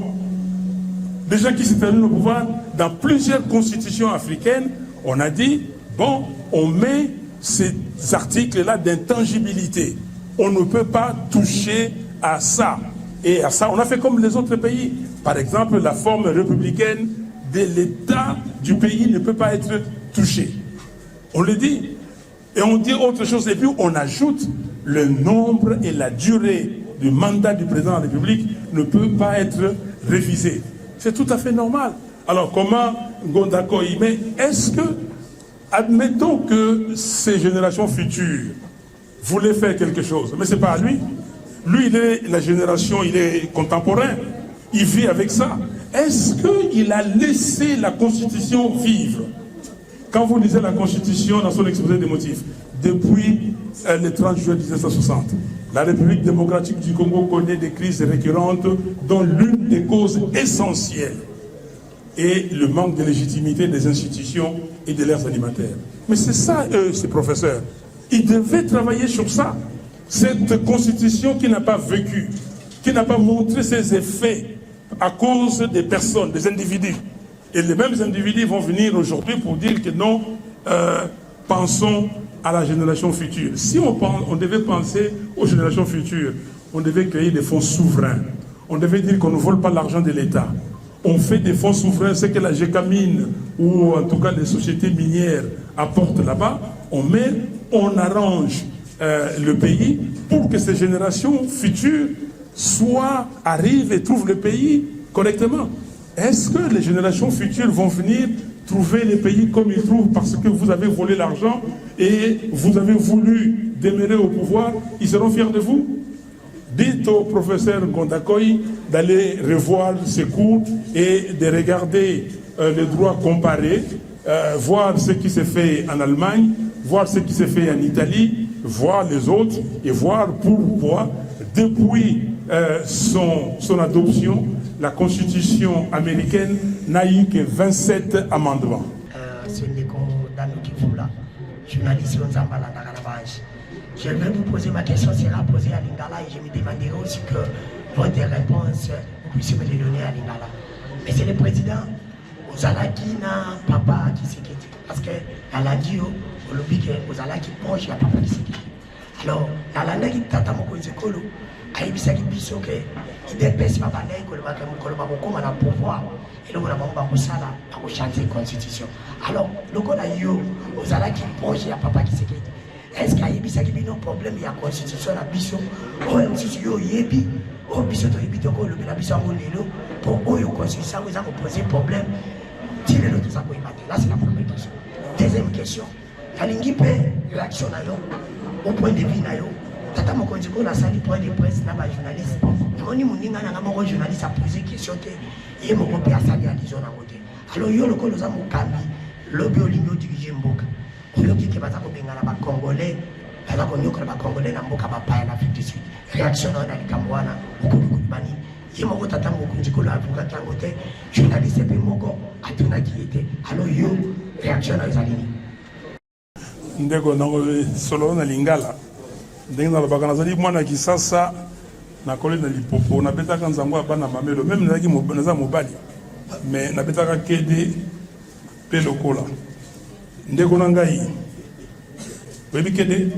des gens qui s'éternisent au pouvoir, dans plusieurs constitutions africaines, on a dit, bon, on met ces articles-là d'intangibilité. On ne peut pas toucher à ça. Et à ça, on a fait comme les autres pays. Par exemple, la forme républicaine de l'État du pays ne peut pas être touchée. On le dit. Et on dit autre chose. Et puis on ajoute le nombre et la durée du mandat du président de la République ne peut pas être révisé. C'est tout à fait normal. Alors comment Gonda Koyi, mais est-ce que, admettons que ces générations futures voulaient faire quelque chose, mais ce n'est pas à lui. Lui, il est la génération, il est contemporain, il vit avec ça. Est-ce qu'il a laissé la Constitution vivre? Quand vous lisez la Constitution dans son exposé des motifs, depuis le 30 juin 1960, la République démocratique du Congo connaît des crises récurrentes dont l'une des causes essentielles est le manque de légitimité des institutions et de leurs animateurs. Mais c'est ça, ces professeurs. Ils devaient travailler sur ça. Cette constitution qui n'a pas vécu, qui n'a pas montré ses effets à cause des personnes, des individus. Et les mêmes individus vont venir aujourd'hui pour dire que non, pensons à la génération future. Si on devait penser aux générations futures, on devait créer des fonds souverains. On devait dire qu'on ne vole pas l'argent de l'État. On fait des fonds souverains, ce que la GECAMINE ou en tout cas les sociétés minières apportent là-bas. On arrange le pays pour que ces générations futures arrivent et trouvent le pays correctement. Est-ce que les générations futures vont venir trouver le pays comme ils trouvent parce que vous avez volé l'argent et vous avez voulu demeurer au pouvoir? Ils seront fiers de vous? Dites au professeur Gonda Koyi d'aller revoir ses cours et de regarder les droits comparés, voir ce qui s'est fait en Allemagne, voir ce qui s'est fait en Italie, voir les autres et voir pourquoi, depuis son adoption, la Constitution américaine n'a eu que 27 amendements. Je vais vous poser ma question, sera posée à Lingala et je me demanderai aussi que votre réponse, vous puissiez me les donner à Lingala. Mais c'est le président Ozalaki na papa qui s'est quitté. Parce que elle a dit au lobby que Ozalaki proche la papa qui s'est quitté. Alors, elle a dit que tata mokonzekolo a eu ça qui dit que il dépêche papa n'a que le bakoma na pouvoir et le bonhomme va sala à chanter la constitution. Alors, le qu'on a eu Ozalaki proche la papa qui s'est quitté. Est-ce qu'il y a un problème de la constitution la biso ou institution yebi ou biso to yebi to ko le la biso ngolelo pour oyo constitution vous a posé problème dire le tout ça pour là c'est la première question. Deuxième question alingi pe réaction na yo au point de vue na yo tata mokonzi ko na sali point de presse na ba journaliste moni muninga na ngamo journaliste a poser question te et moko pe asali a disons na côté alors yo lokolo za mokambi lobi olingo dirige mboka oyo kike baza ko bengana ba congolais baza ko nyoka ba congolais na mboka ba pa na Afrique du Sud réaction na likamwana okulu bani ye moko tata mokonzi ko la avocat tango te journaliste pe moko atuna ki était alors yo réaction na zalini ndeko nango solo na lingala ndenge na lobaka nazali mwana kisasa na kole na lipopo na betaka nzango bana mamelo même nazaki naza mobali mais na betaka kede pe lokola ndeko na ngai webi kede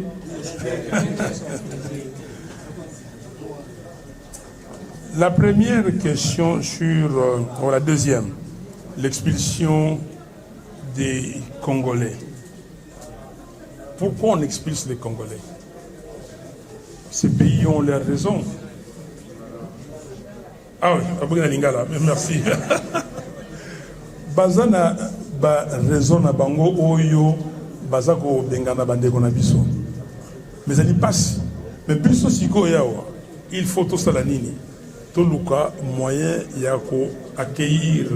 la première question sur la deuxième l'expulsion des Congolais. Pourquoi on expulse les Congolais? Ces pays ont leurs raisons. Ah oui, merci. Bazana ba raison na bango oyo bazako bengana bandeko na biso. Mais ça n'y passe. Mais biso siko yawa, il faut tout ça la nini. Tout luka moyen yako accueillir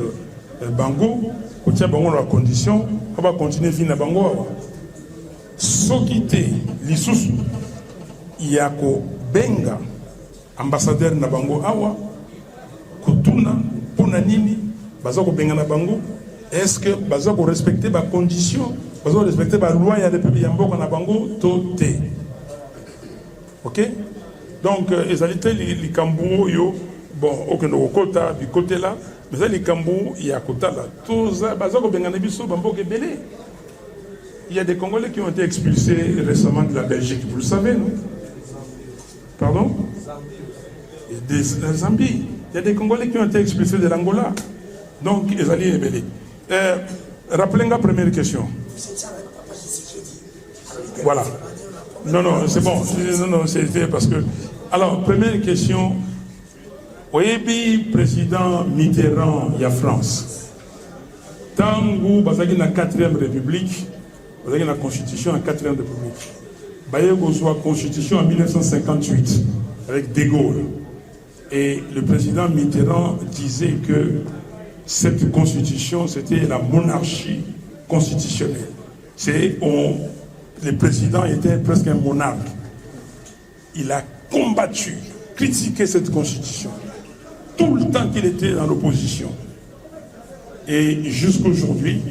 bango, ko tia bango dans la condition, on va continuer vivre na bango awa. Sokite lisusu yako benga ambassadeur na bango awa kutuna pona nini bazako benga na bango est-ce que bazako respecter ba condition bazako respecter ba loi ya république ya mboka na bango toté OK donc ezalité li kambu yo bon okendo kokota bi côté là mais ça li kambu ya kota là toza bazako benga na biso bamboka belé. Il y a des Congolais qui ont été expulsés récemment de la Belgique, vous le savez, non? Pardon? Des Zambie. Il y a des Congolais qui ont été expulsés de l'Angola. Donc, ils allaient ébeler. Rappelez la première question. Voilà. Non, c'est bon. Non, c'est parce que... Alors, première question. Oyebi, président Mitterrand, il y a France. Tango, bazaki na 4e République, vous avez la constitution en 4e République. Bayego soit constitution en 1958 avec De Gaulle. Et le président Mitterrand disait que cette constitution, c'était la monarchie constitutionnelle. Le président était presque un monarque. Il a combattu, critiqué cette constitution. Tout le temps qu'il était dans l'opposition. Et jusqu'aujourd'hui,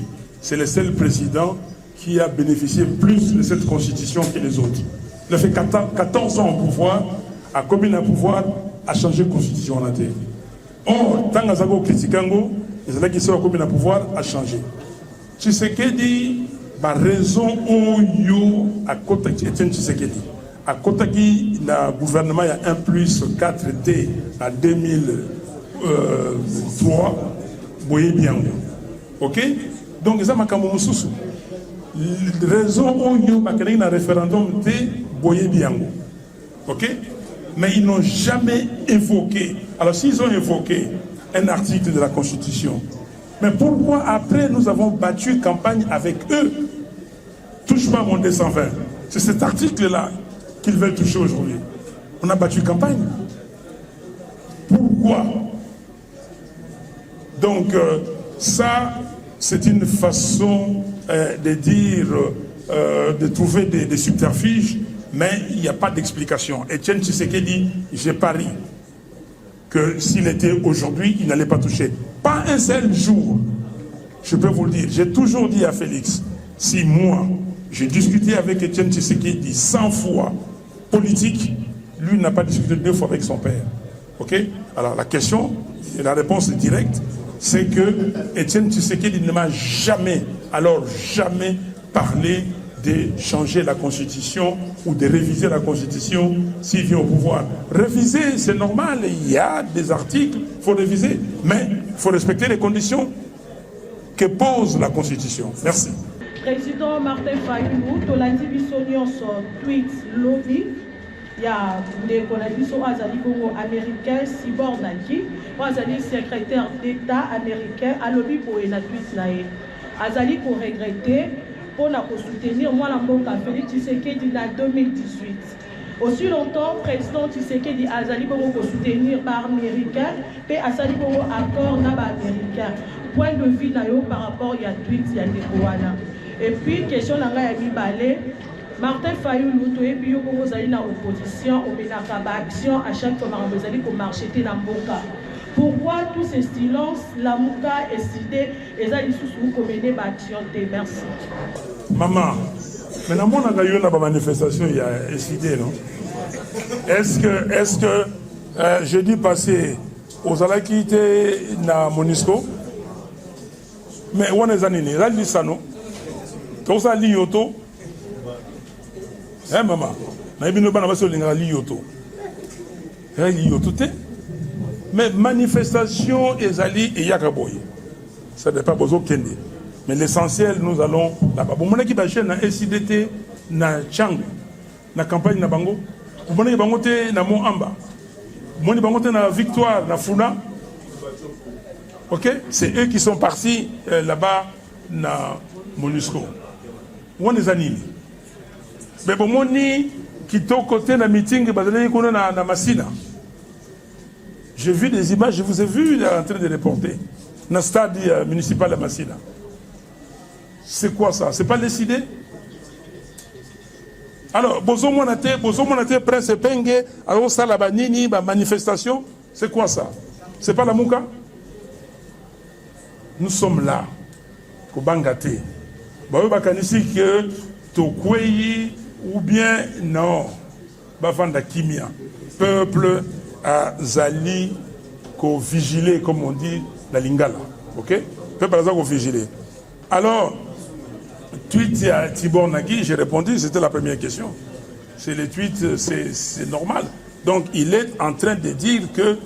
c'est le seul président qui a bénéficié plus de cette constitution que les autres. Il a fait 14 ans au pouvoir, a commis un pouvoir, a changé de constitution en interne. Or, tant que Zago critiquango, les gens qui sont commis un pouvoir a changé. Tshisekedi, ma raison où yo a côté Etienne Tshisekedi, à côté qui le gouvernement a 1+4T en 2003, boye bien. Ok? Donc, ils ont ma kamousou. Raison où il y a un référendum de Boye Biango. Ok? Mais ils n'ont jamais évoqué. Alors, s'ils ont évoqué un article de la Constitution, mais pourquoi après nous avons battu campagne avec eux? Touche pas mon D120. C'est cet article-là qu'ils veulent toucher aujourd'hui. On a battu campagne. Pourquoi? Donc, ça, c'est une façon de dire, de trouver des subterfuges, mais il n'y a pas d'explication. Etienne Tshisekedi, j'ai pari que s'il était aujourd'hui, il n'allait pas toucher. Pas un seul jour, je peux vous le dire. J'ai toujours dit à Félix, si moi, j'ai discuté avec Etienne Tshisekedi 100 fois politique, lui n'a pas discuté 2 fois avec son père. Ok? Alors la question, et la réponse est directe, c'est que Etienne Tshisekedi ne m'a jamais parlé de changer la Constitution ou de réviser la Constitution s'il vient au pouvoir. Réviser, c'est normal, il y a des articles, il faut réviser, mais il faut respecter les conditions que pose la Constitution. Merci. Président Martin Fayulu, tolandi biso nyonso tweet lobby ya ndeko na biso azali bongo américain Sibor Naki azali secrétaire d'État américain alobi boye na tweet na ye azali ko regretter pour soutenir moi la Mboka Félix Tshisekedi en 2018. Aussi longtemps, président Tshisekedi Azali pour soutenir par américain et Azali pour accord américain. Point de vue par rapport à tweet ya Nekouana. Et puis question na ya Mibale, Martin Fayulu to ebi yo ko zali na opposition au menaka ba action à chaque fois que vous allez pour marcher na Mboka. Pourquoi tous ces silences, la Mouka est décidé et ça ils sont commener ba action. Merci. Maman, maintenant mon a eu la manifestation il y a décidé non? Est-ce que jeudi passé aux Alakité na Monisco mais on est anini là dit ça non? Tout ça lioto. Eh maman, na ibino bana baso linga lioto. Lioto te. Mais manifestation ezali et yakaboy. Ça n'est pas besoin kende. Mais l'essentiel nous allons là-bas. Bon mon équipe a na SIDT na Tchang na campagne na bango. Bon équipe bango te na Moamba. Mon bango te na Victoire na Funa. OK? C'est eux qui sont partis là-bas na MONUSCO. On est animés. Mais bon, moi, qui est au côté d'un meeting, na Massina. J'ai vu des images, je vous ai vu en train de reporter. Dans le stade municipal de Massina. C'est quoi ça? C'est pas décidé? Alors, bozo monate, Prince Penge, alors ça, la banini, la manifestation, c'est quoi ça? C'est pas la Mouka? Nous sommes là, au Bangate. Bah, bakanisi que Tokweyi ou bien non, Bafanda Kimia, peuple à Zali, qu'on vigile, comme on dit, la Lingala. Ok? Peuple à Zali, qu'on vigile. Alors, tweet à Tibor Nagui, j'ai répondu, c'était la première question. C'est les tweets, c'est normal. Donc, il est en train de dire que,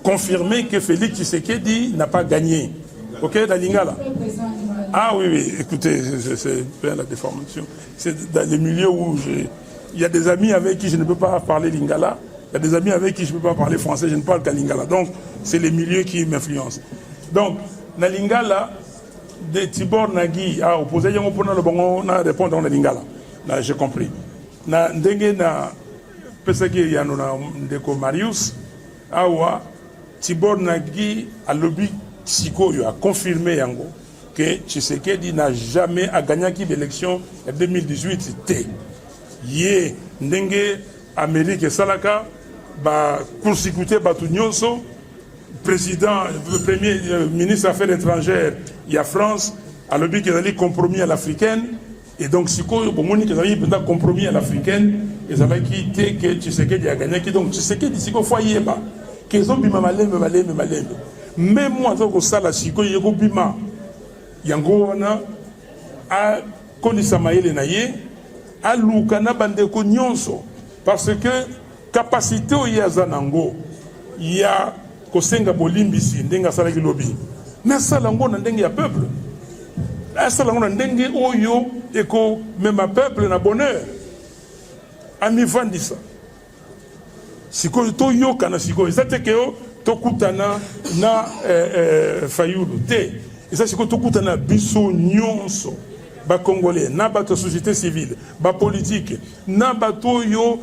confirmer que Félix Tshisekedi n'a pas gagné. Ok, la Lingala. Ah oui, écoutez, c'est bien la déformation. C'est dans les milieux où il y a des amis avec qui je ne peux pas parler lingala, il y a des amis avec qui je ne peux pas parler français, je ne parle qu'à lingala. Donc, c'est les milieux qui m'influencent. Donc, la lingala, de Tibor Nagui a opposé, il y a un point de répondre dans la lingala. Là, j'ai compris. Na ndenge na pesaki ya nona ndeko Marius, awa Tibor Nagui a lobby Sikoyo a confirmé yango que Tshisekedi n'a jamais gagné l'élection en 2018. Yé, ndenge Amérique Salaka, ba consécuté Batunyonso, président, premier ministre des Affaires étrangères, il y a France, a le but qu'il a compromis à l'africaine, et donc Sikoyo, bon, il a compromis à l'africaine, et ça va quitter que Tshisekedi a gagné, donc Tshisekedi, Sikoyo, foyer, bah, qu'ils ont bima malembe. Même moi, ça, la Sikoyo, yego bima. Yango wana a konisa maele na ye a lukana bandeko nyonso parce que capacité o yaza nango ya kosenga bolimbisi ndenga sala kilobi na sala ngo na ndenge ya peuple a sala ngo na ndenge oyo eko même peuple na bonheur ami vandisa siko to yoka na siko izateke to kutana na Fayulu te. Et ça, c'est que tout le monde a biso nyonso, ba congolais, na bato société civile, ba politique, na bato yo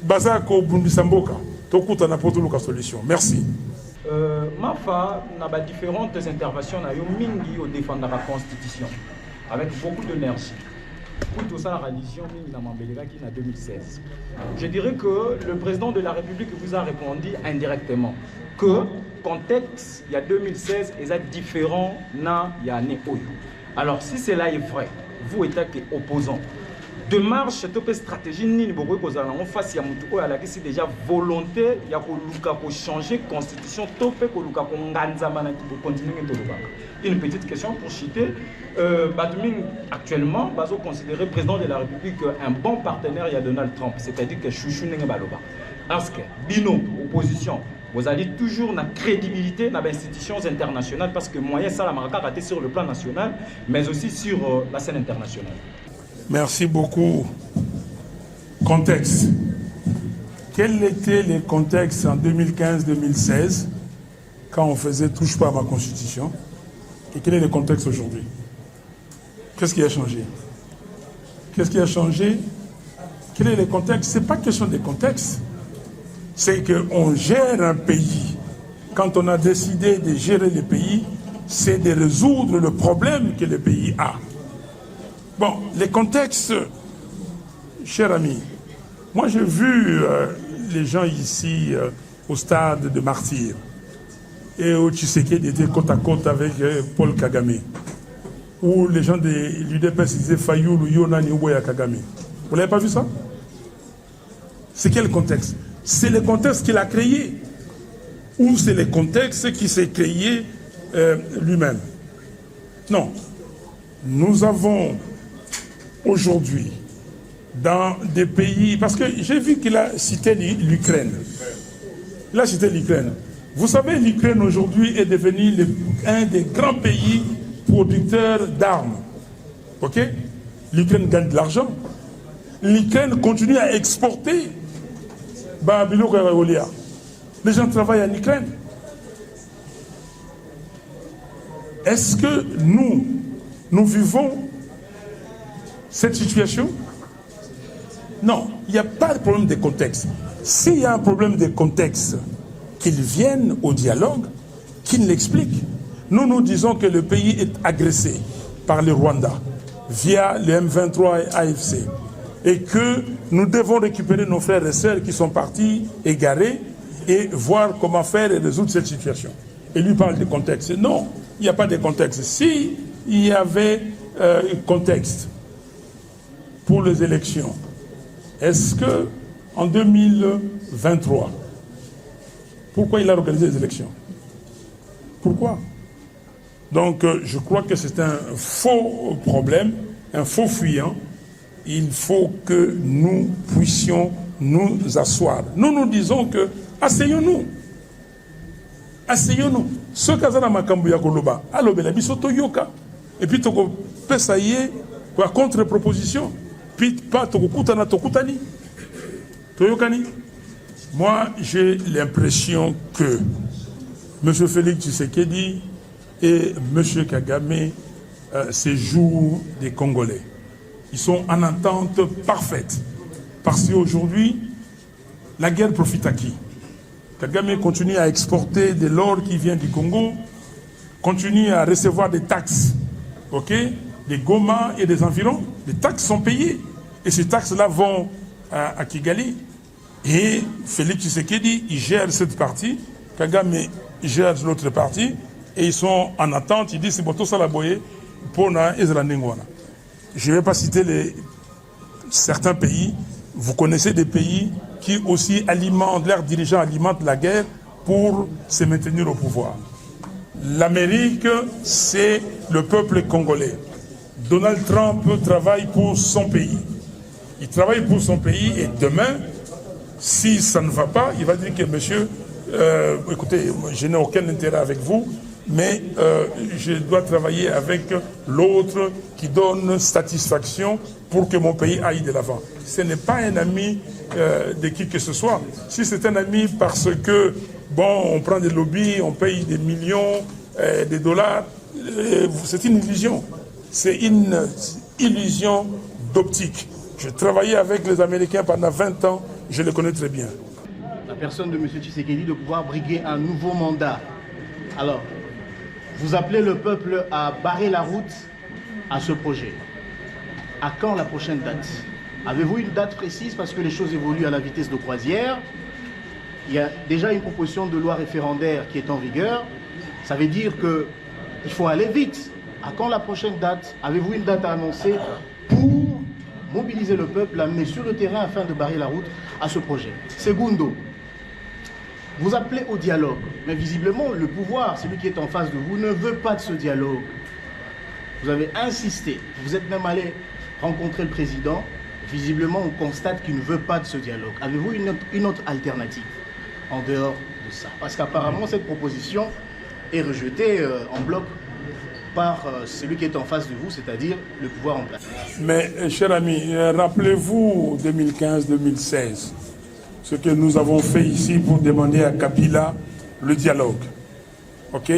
bazako bundisamboka. Tout le monde a pour toute la solution. Merci. Mafa n'a différentes interventions na yo mingi au défendre la constitution avec beaucoup d'énergie. Pour tout ça, la religion mingi na Mambeleka qui en 2016. Je dirais que le président de la République vous a répondu indirectement que contexte, il y a 2016, est différent na il y a Néoyo. Alors, si cela est vrai, vous êtes opposant. De marche, cette stratégie, ni en face, il y a déjà volonté, il y a changer la constitution, une petite question pour citer. Batuming, actuellement, Bazo considéré président de la République un bon partenaire, il y a Donald Trump, c'est-à-dire que Chouchou n'est pas parce que, bino, opposition, vous avez toujours la crédibilité dans les institutions internationales parce que moyen ça la marque raté sur le plan national, mais aussi sur la scène internationale. Merci beaucoup. Contexte. Quel était le contexte en 2015-2016 quand on faisait touche pas à ma constitution? Et quel est le contexte aujourd'hui? Qu'est-ce qui a changé? Qu'est-ce qui a changé? Quel est le contexte? Ce n'est pas question de contexte. C'est qu'on gère un pays. Quand on a décidé de gérer le pays, c'est de résoudre le problème que le pays a. Bon, les contextes, cher ami, moi j'ai vu les gens ici au stade de Martyrs et où Tshisekedi était côte à côte avec Paul Kagame, où les gens de l'UDPS disaient Fayoulou, Yona, Niouya, Kagame. Vous n'avez pas vu ça? C'est quel contexte? C'est le contexte qu'il a créé, ou c'est le contexte qui s'est créé lui-même? Non. Nous avons aujourd'hui, dans des pays... Parce que j'ai vu qu'il a cité l'Ukraine. Il a cité l'Ukraine. Vous savez, l'Ukraine aujourd'hui est devenu un des grands pays producteurs d'armes. Ok? L'Ukraine gagne de l'argent. L'Ukraine continue à exporter. Les gens travaillent en Ukraine. Est-ce que nous vivons cette situation? Non, il n'y a pas de problème de contexte. S'il y a un problème de contexte, qu'ils viennent au dialogue, qu'ils l'expliquent. Nous disons que le pays est agressé par le Rwanda via le M23 et AFC et que nous devons récupérer nos frères et sœurs qui sont partis égarés et voir comment faire et résoudre cette situation. Et lui parle de contexte. Non, il n'y a pas de contexte. Si il y avait un contexte pour les élections, est-ce que en 2023, pourquoi il a organisé les élections? Pourquoi? Donc je crois que c'est un faux problème, un faux fuyant. Il faut que nous puissions nous asseoir. Nous disons que asseyons-nous. Asseyons-nous. Ce kazana makambu ya koloba, alobela biso toyoka. Et puis toko pesaye quoi contre-proposition. Puis pas toko kutana tokutani. Toyokani. Moi, j'ai l'impression que M. Félix Tshisekedi et M. Kagame se jouent des Congolais. Ils sont en entente parfaite. Parce qu'aujourd'hui, la guerre profite à qui? Kagame continue à exporter de l'or qui vient du Congo, continue à recevoir des taxes, ok, des Goma et des environs. Les taxes sont payées. Et ces taxes-là vont à Kigali. Et Félix Tshisekedi, il gère cette partie, Kagame gère l'autre partie, et ils sont en attente. Ils disent c'est bon, tout ça la boye pour na Israël. Je ne vais pas citer certains pays. Vous connaissez des pays qui aussi alimentent, leurs dirigeants alimentent la guerre pour se maintenir au pouvoir. L'Amérique, c'est le peuple congolais. Donald Trump travaille pour son pays. Il travaille pour son pays et demain, si ça ne va pas, il va dire que monsieur, écoutez, je n'ai aucun intérêt avec vous, mais je dois travailler avec l'autre qui donne satisfaction pour que mon pays aille de l'avant. Ce n'est pas un ami de qui que ce soit. Si c'est un ami parce que, bon, on prend des lobbies, on paye des millions, des dollars, c'est une illusion. C'est une illusion d'optique. J'ai travaillé avec les Américains pendant 20 ans, je les connais très bien. La personne de M. Tshisekedi de pouvoir briguer un nouveau mandat. Alors, vous appelez le peuple à barrer la route à ce projet. À quand la prochaine date? Avez-vous une date précise parce que les choses évoluent à la vitesse de croisière? Il y a déjà une proposition de loi référendaire qui est en vigueur. Ça veut dire qu'il faut aller vite. À quand la prochaine date? Avez-vous une date à annoncer pour mobiliser le peuple, l'amener sur le terrain afin de barrer la route à ce projet? Segundo, vous appelez au dialogue, mais visiblement le pouvoir, celui qui est en face de vous, ne veut pas de ce dialogue. Vous avez insisté, vous êtes même allé rencontrer le président. Visiblement, on constate qu'il ne veut pas de ce dialogue. Avez-vous une autre alternative en dehors de ça? Parce qu'apparemment, cette proposition est rejetée en bloc par celui qui est en face de vous, c'est-à-dire le pouvoir en place. Mais, cher ami, rappelez-vous 2015-2016, ce que nous avons fait ici pour demander à Kabila le dialogue. Ok?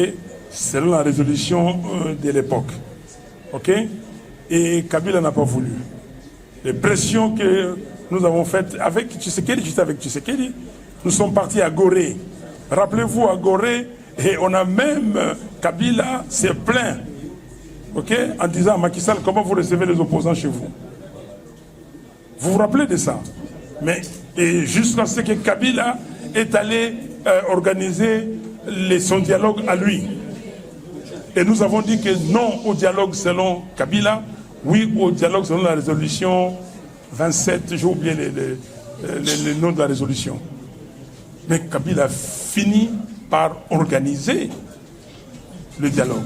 Selon la résolution de l'époque. Ok? et Kabila n'a pas voulu. Les pressions que nous avons faites avec Tshisekedi, j'étais avec Tshisekedi, nous sommes partis à Gorée. Rappelez-vous, à Gorée, et on a même, Kabila s'est plaint, ok, en disant à Macky Sall, comment vous recevez les opposants chez vous? Vous vous rappelez de ça? Mais jusqu'à ce que Kabila est allé organiser son dialogue à lui. Et nous avons dit que non au dialogue selon Kabila, oui au dialogue selon la résolution 27, j'ai oublié le nom de la résolution. Mais Kabila a fini par organiser le dialogue.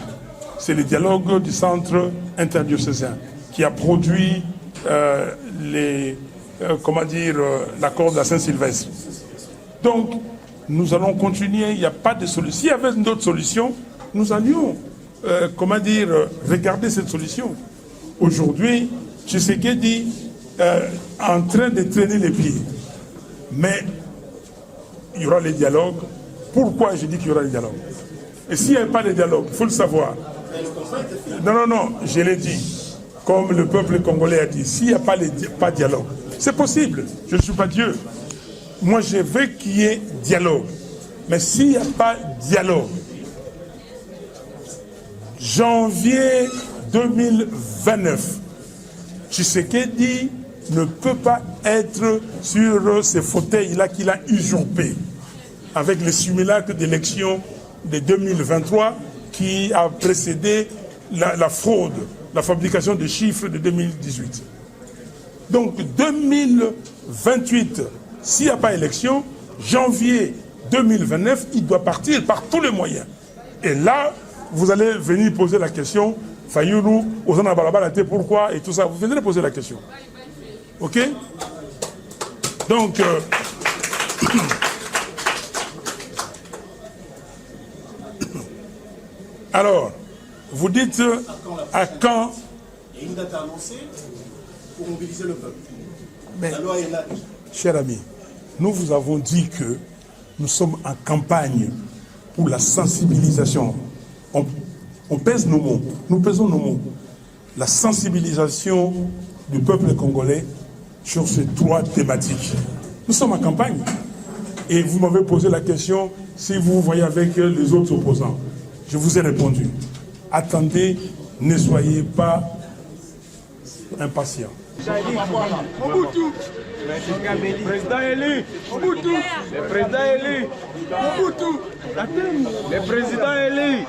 C'est le dialogue du centre interdiocésain qui a produit l'accord de la Saint-Sylvestre. Donc, nous allons continuer, il n'y a pas de solution. S'il y avait une autre solution, nous allions, regarder cette solution. Aujourd'hui, Tshisekedi en train de traîner les pieds. Mais il y aura les dialogues. Pourquoi je dis qu'il y aura les dialogues? Et s'il n'y avait pas de dialogue, il faut le savoir. Non, je l'ai dit. Comme le peuple congolais a dit, s'il n'y a pas de dialogue, c'est possible. Je ne suis pas Dieu. Moi, je veux qu'il y ait dialogue. Mais s'il n'y a pas de dialogue, janvier 2029, Tshisekedi ne peut pas être sur ces fauteuils-là qu'il a usurpés avec les simulacres d'élection de 2023 qui a précédé la fraude, la fabrication de chiffres de 2018. Donc 2028, s'il n'y a pas élection, janvier 2029, il doit partir par tous les moyens. Et là, vous allez venir poser la question, Fayoulou, Ozana Balabalate, pourquoi, et tout ça, vous viendrez poser la question. Ok? Donc, alors, vous dites à quand... Il y a une date annoncée pour mobiliser le peuple. Mais, la loi est là. Cher ami, nous vous avons dit que nous sommes en campagne pour la sensibilisation. On pèse nos mots, nous pesons nos mots. La sensibilisation du peuple congolais sur ces trois thématiques. Nous sommes en campagne. Et vous m'avez posé la question si vous voyez avec les autres opposants. Je vous ai répondu. Attendez, ne soyez pas impatients. Mobutu, président élu, Mobutu, le président élu, Mobutu, le président élu.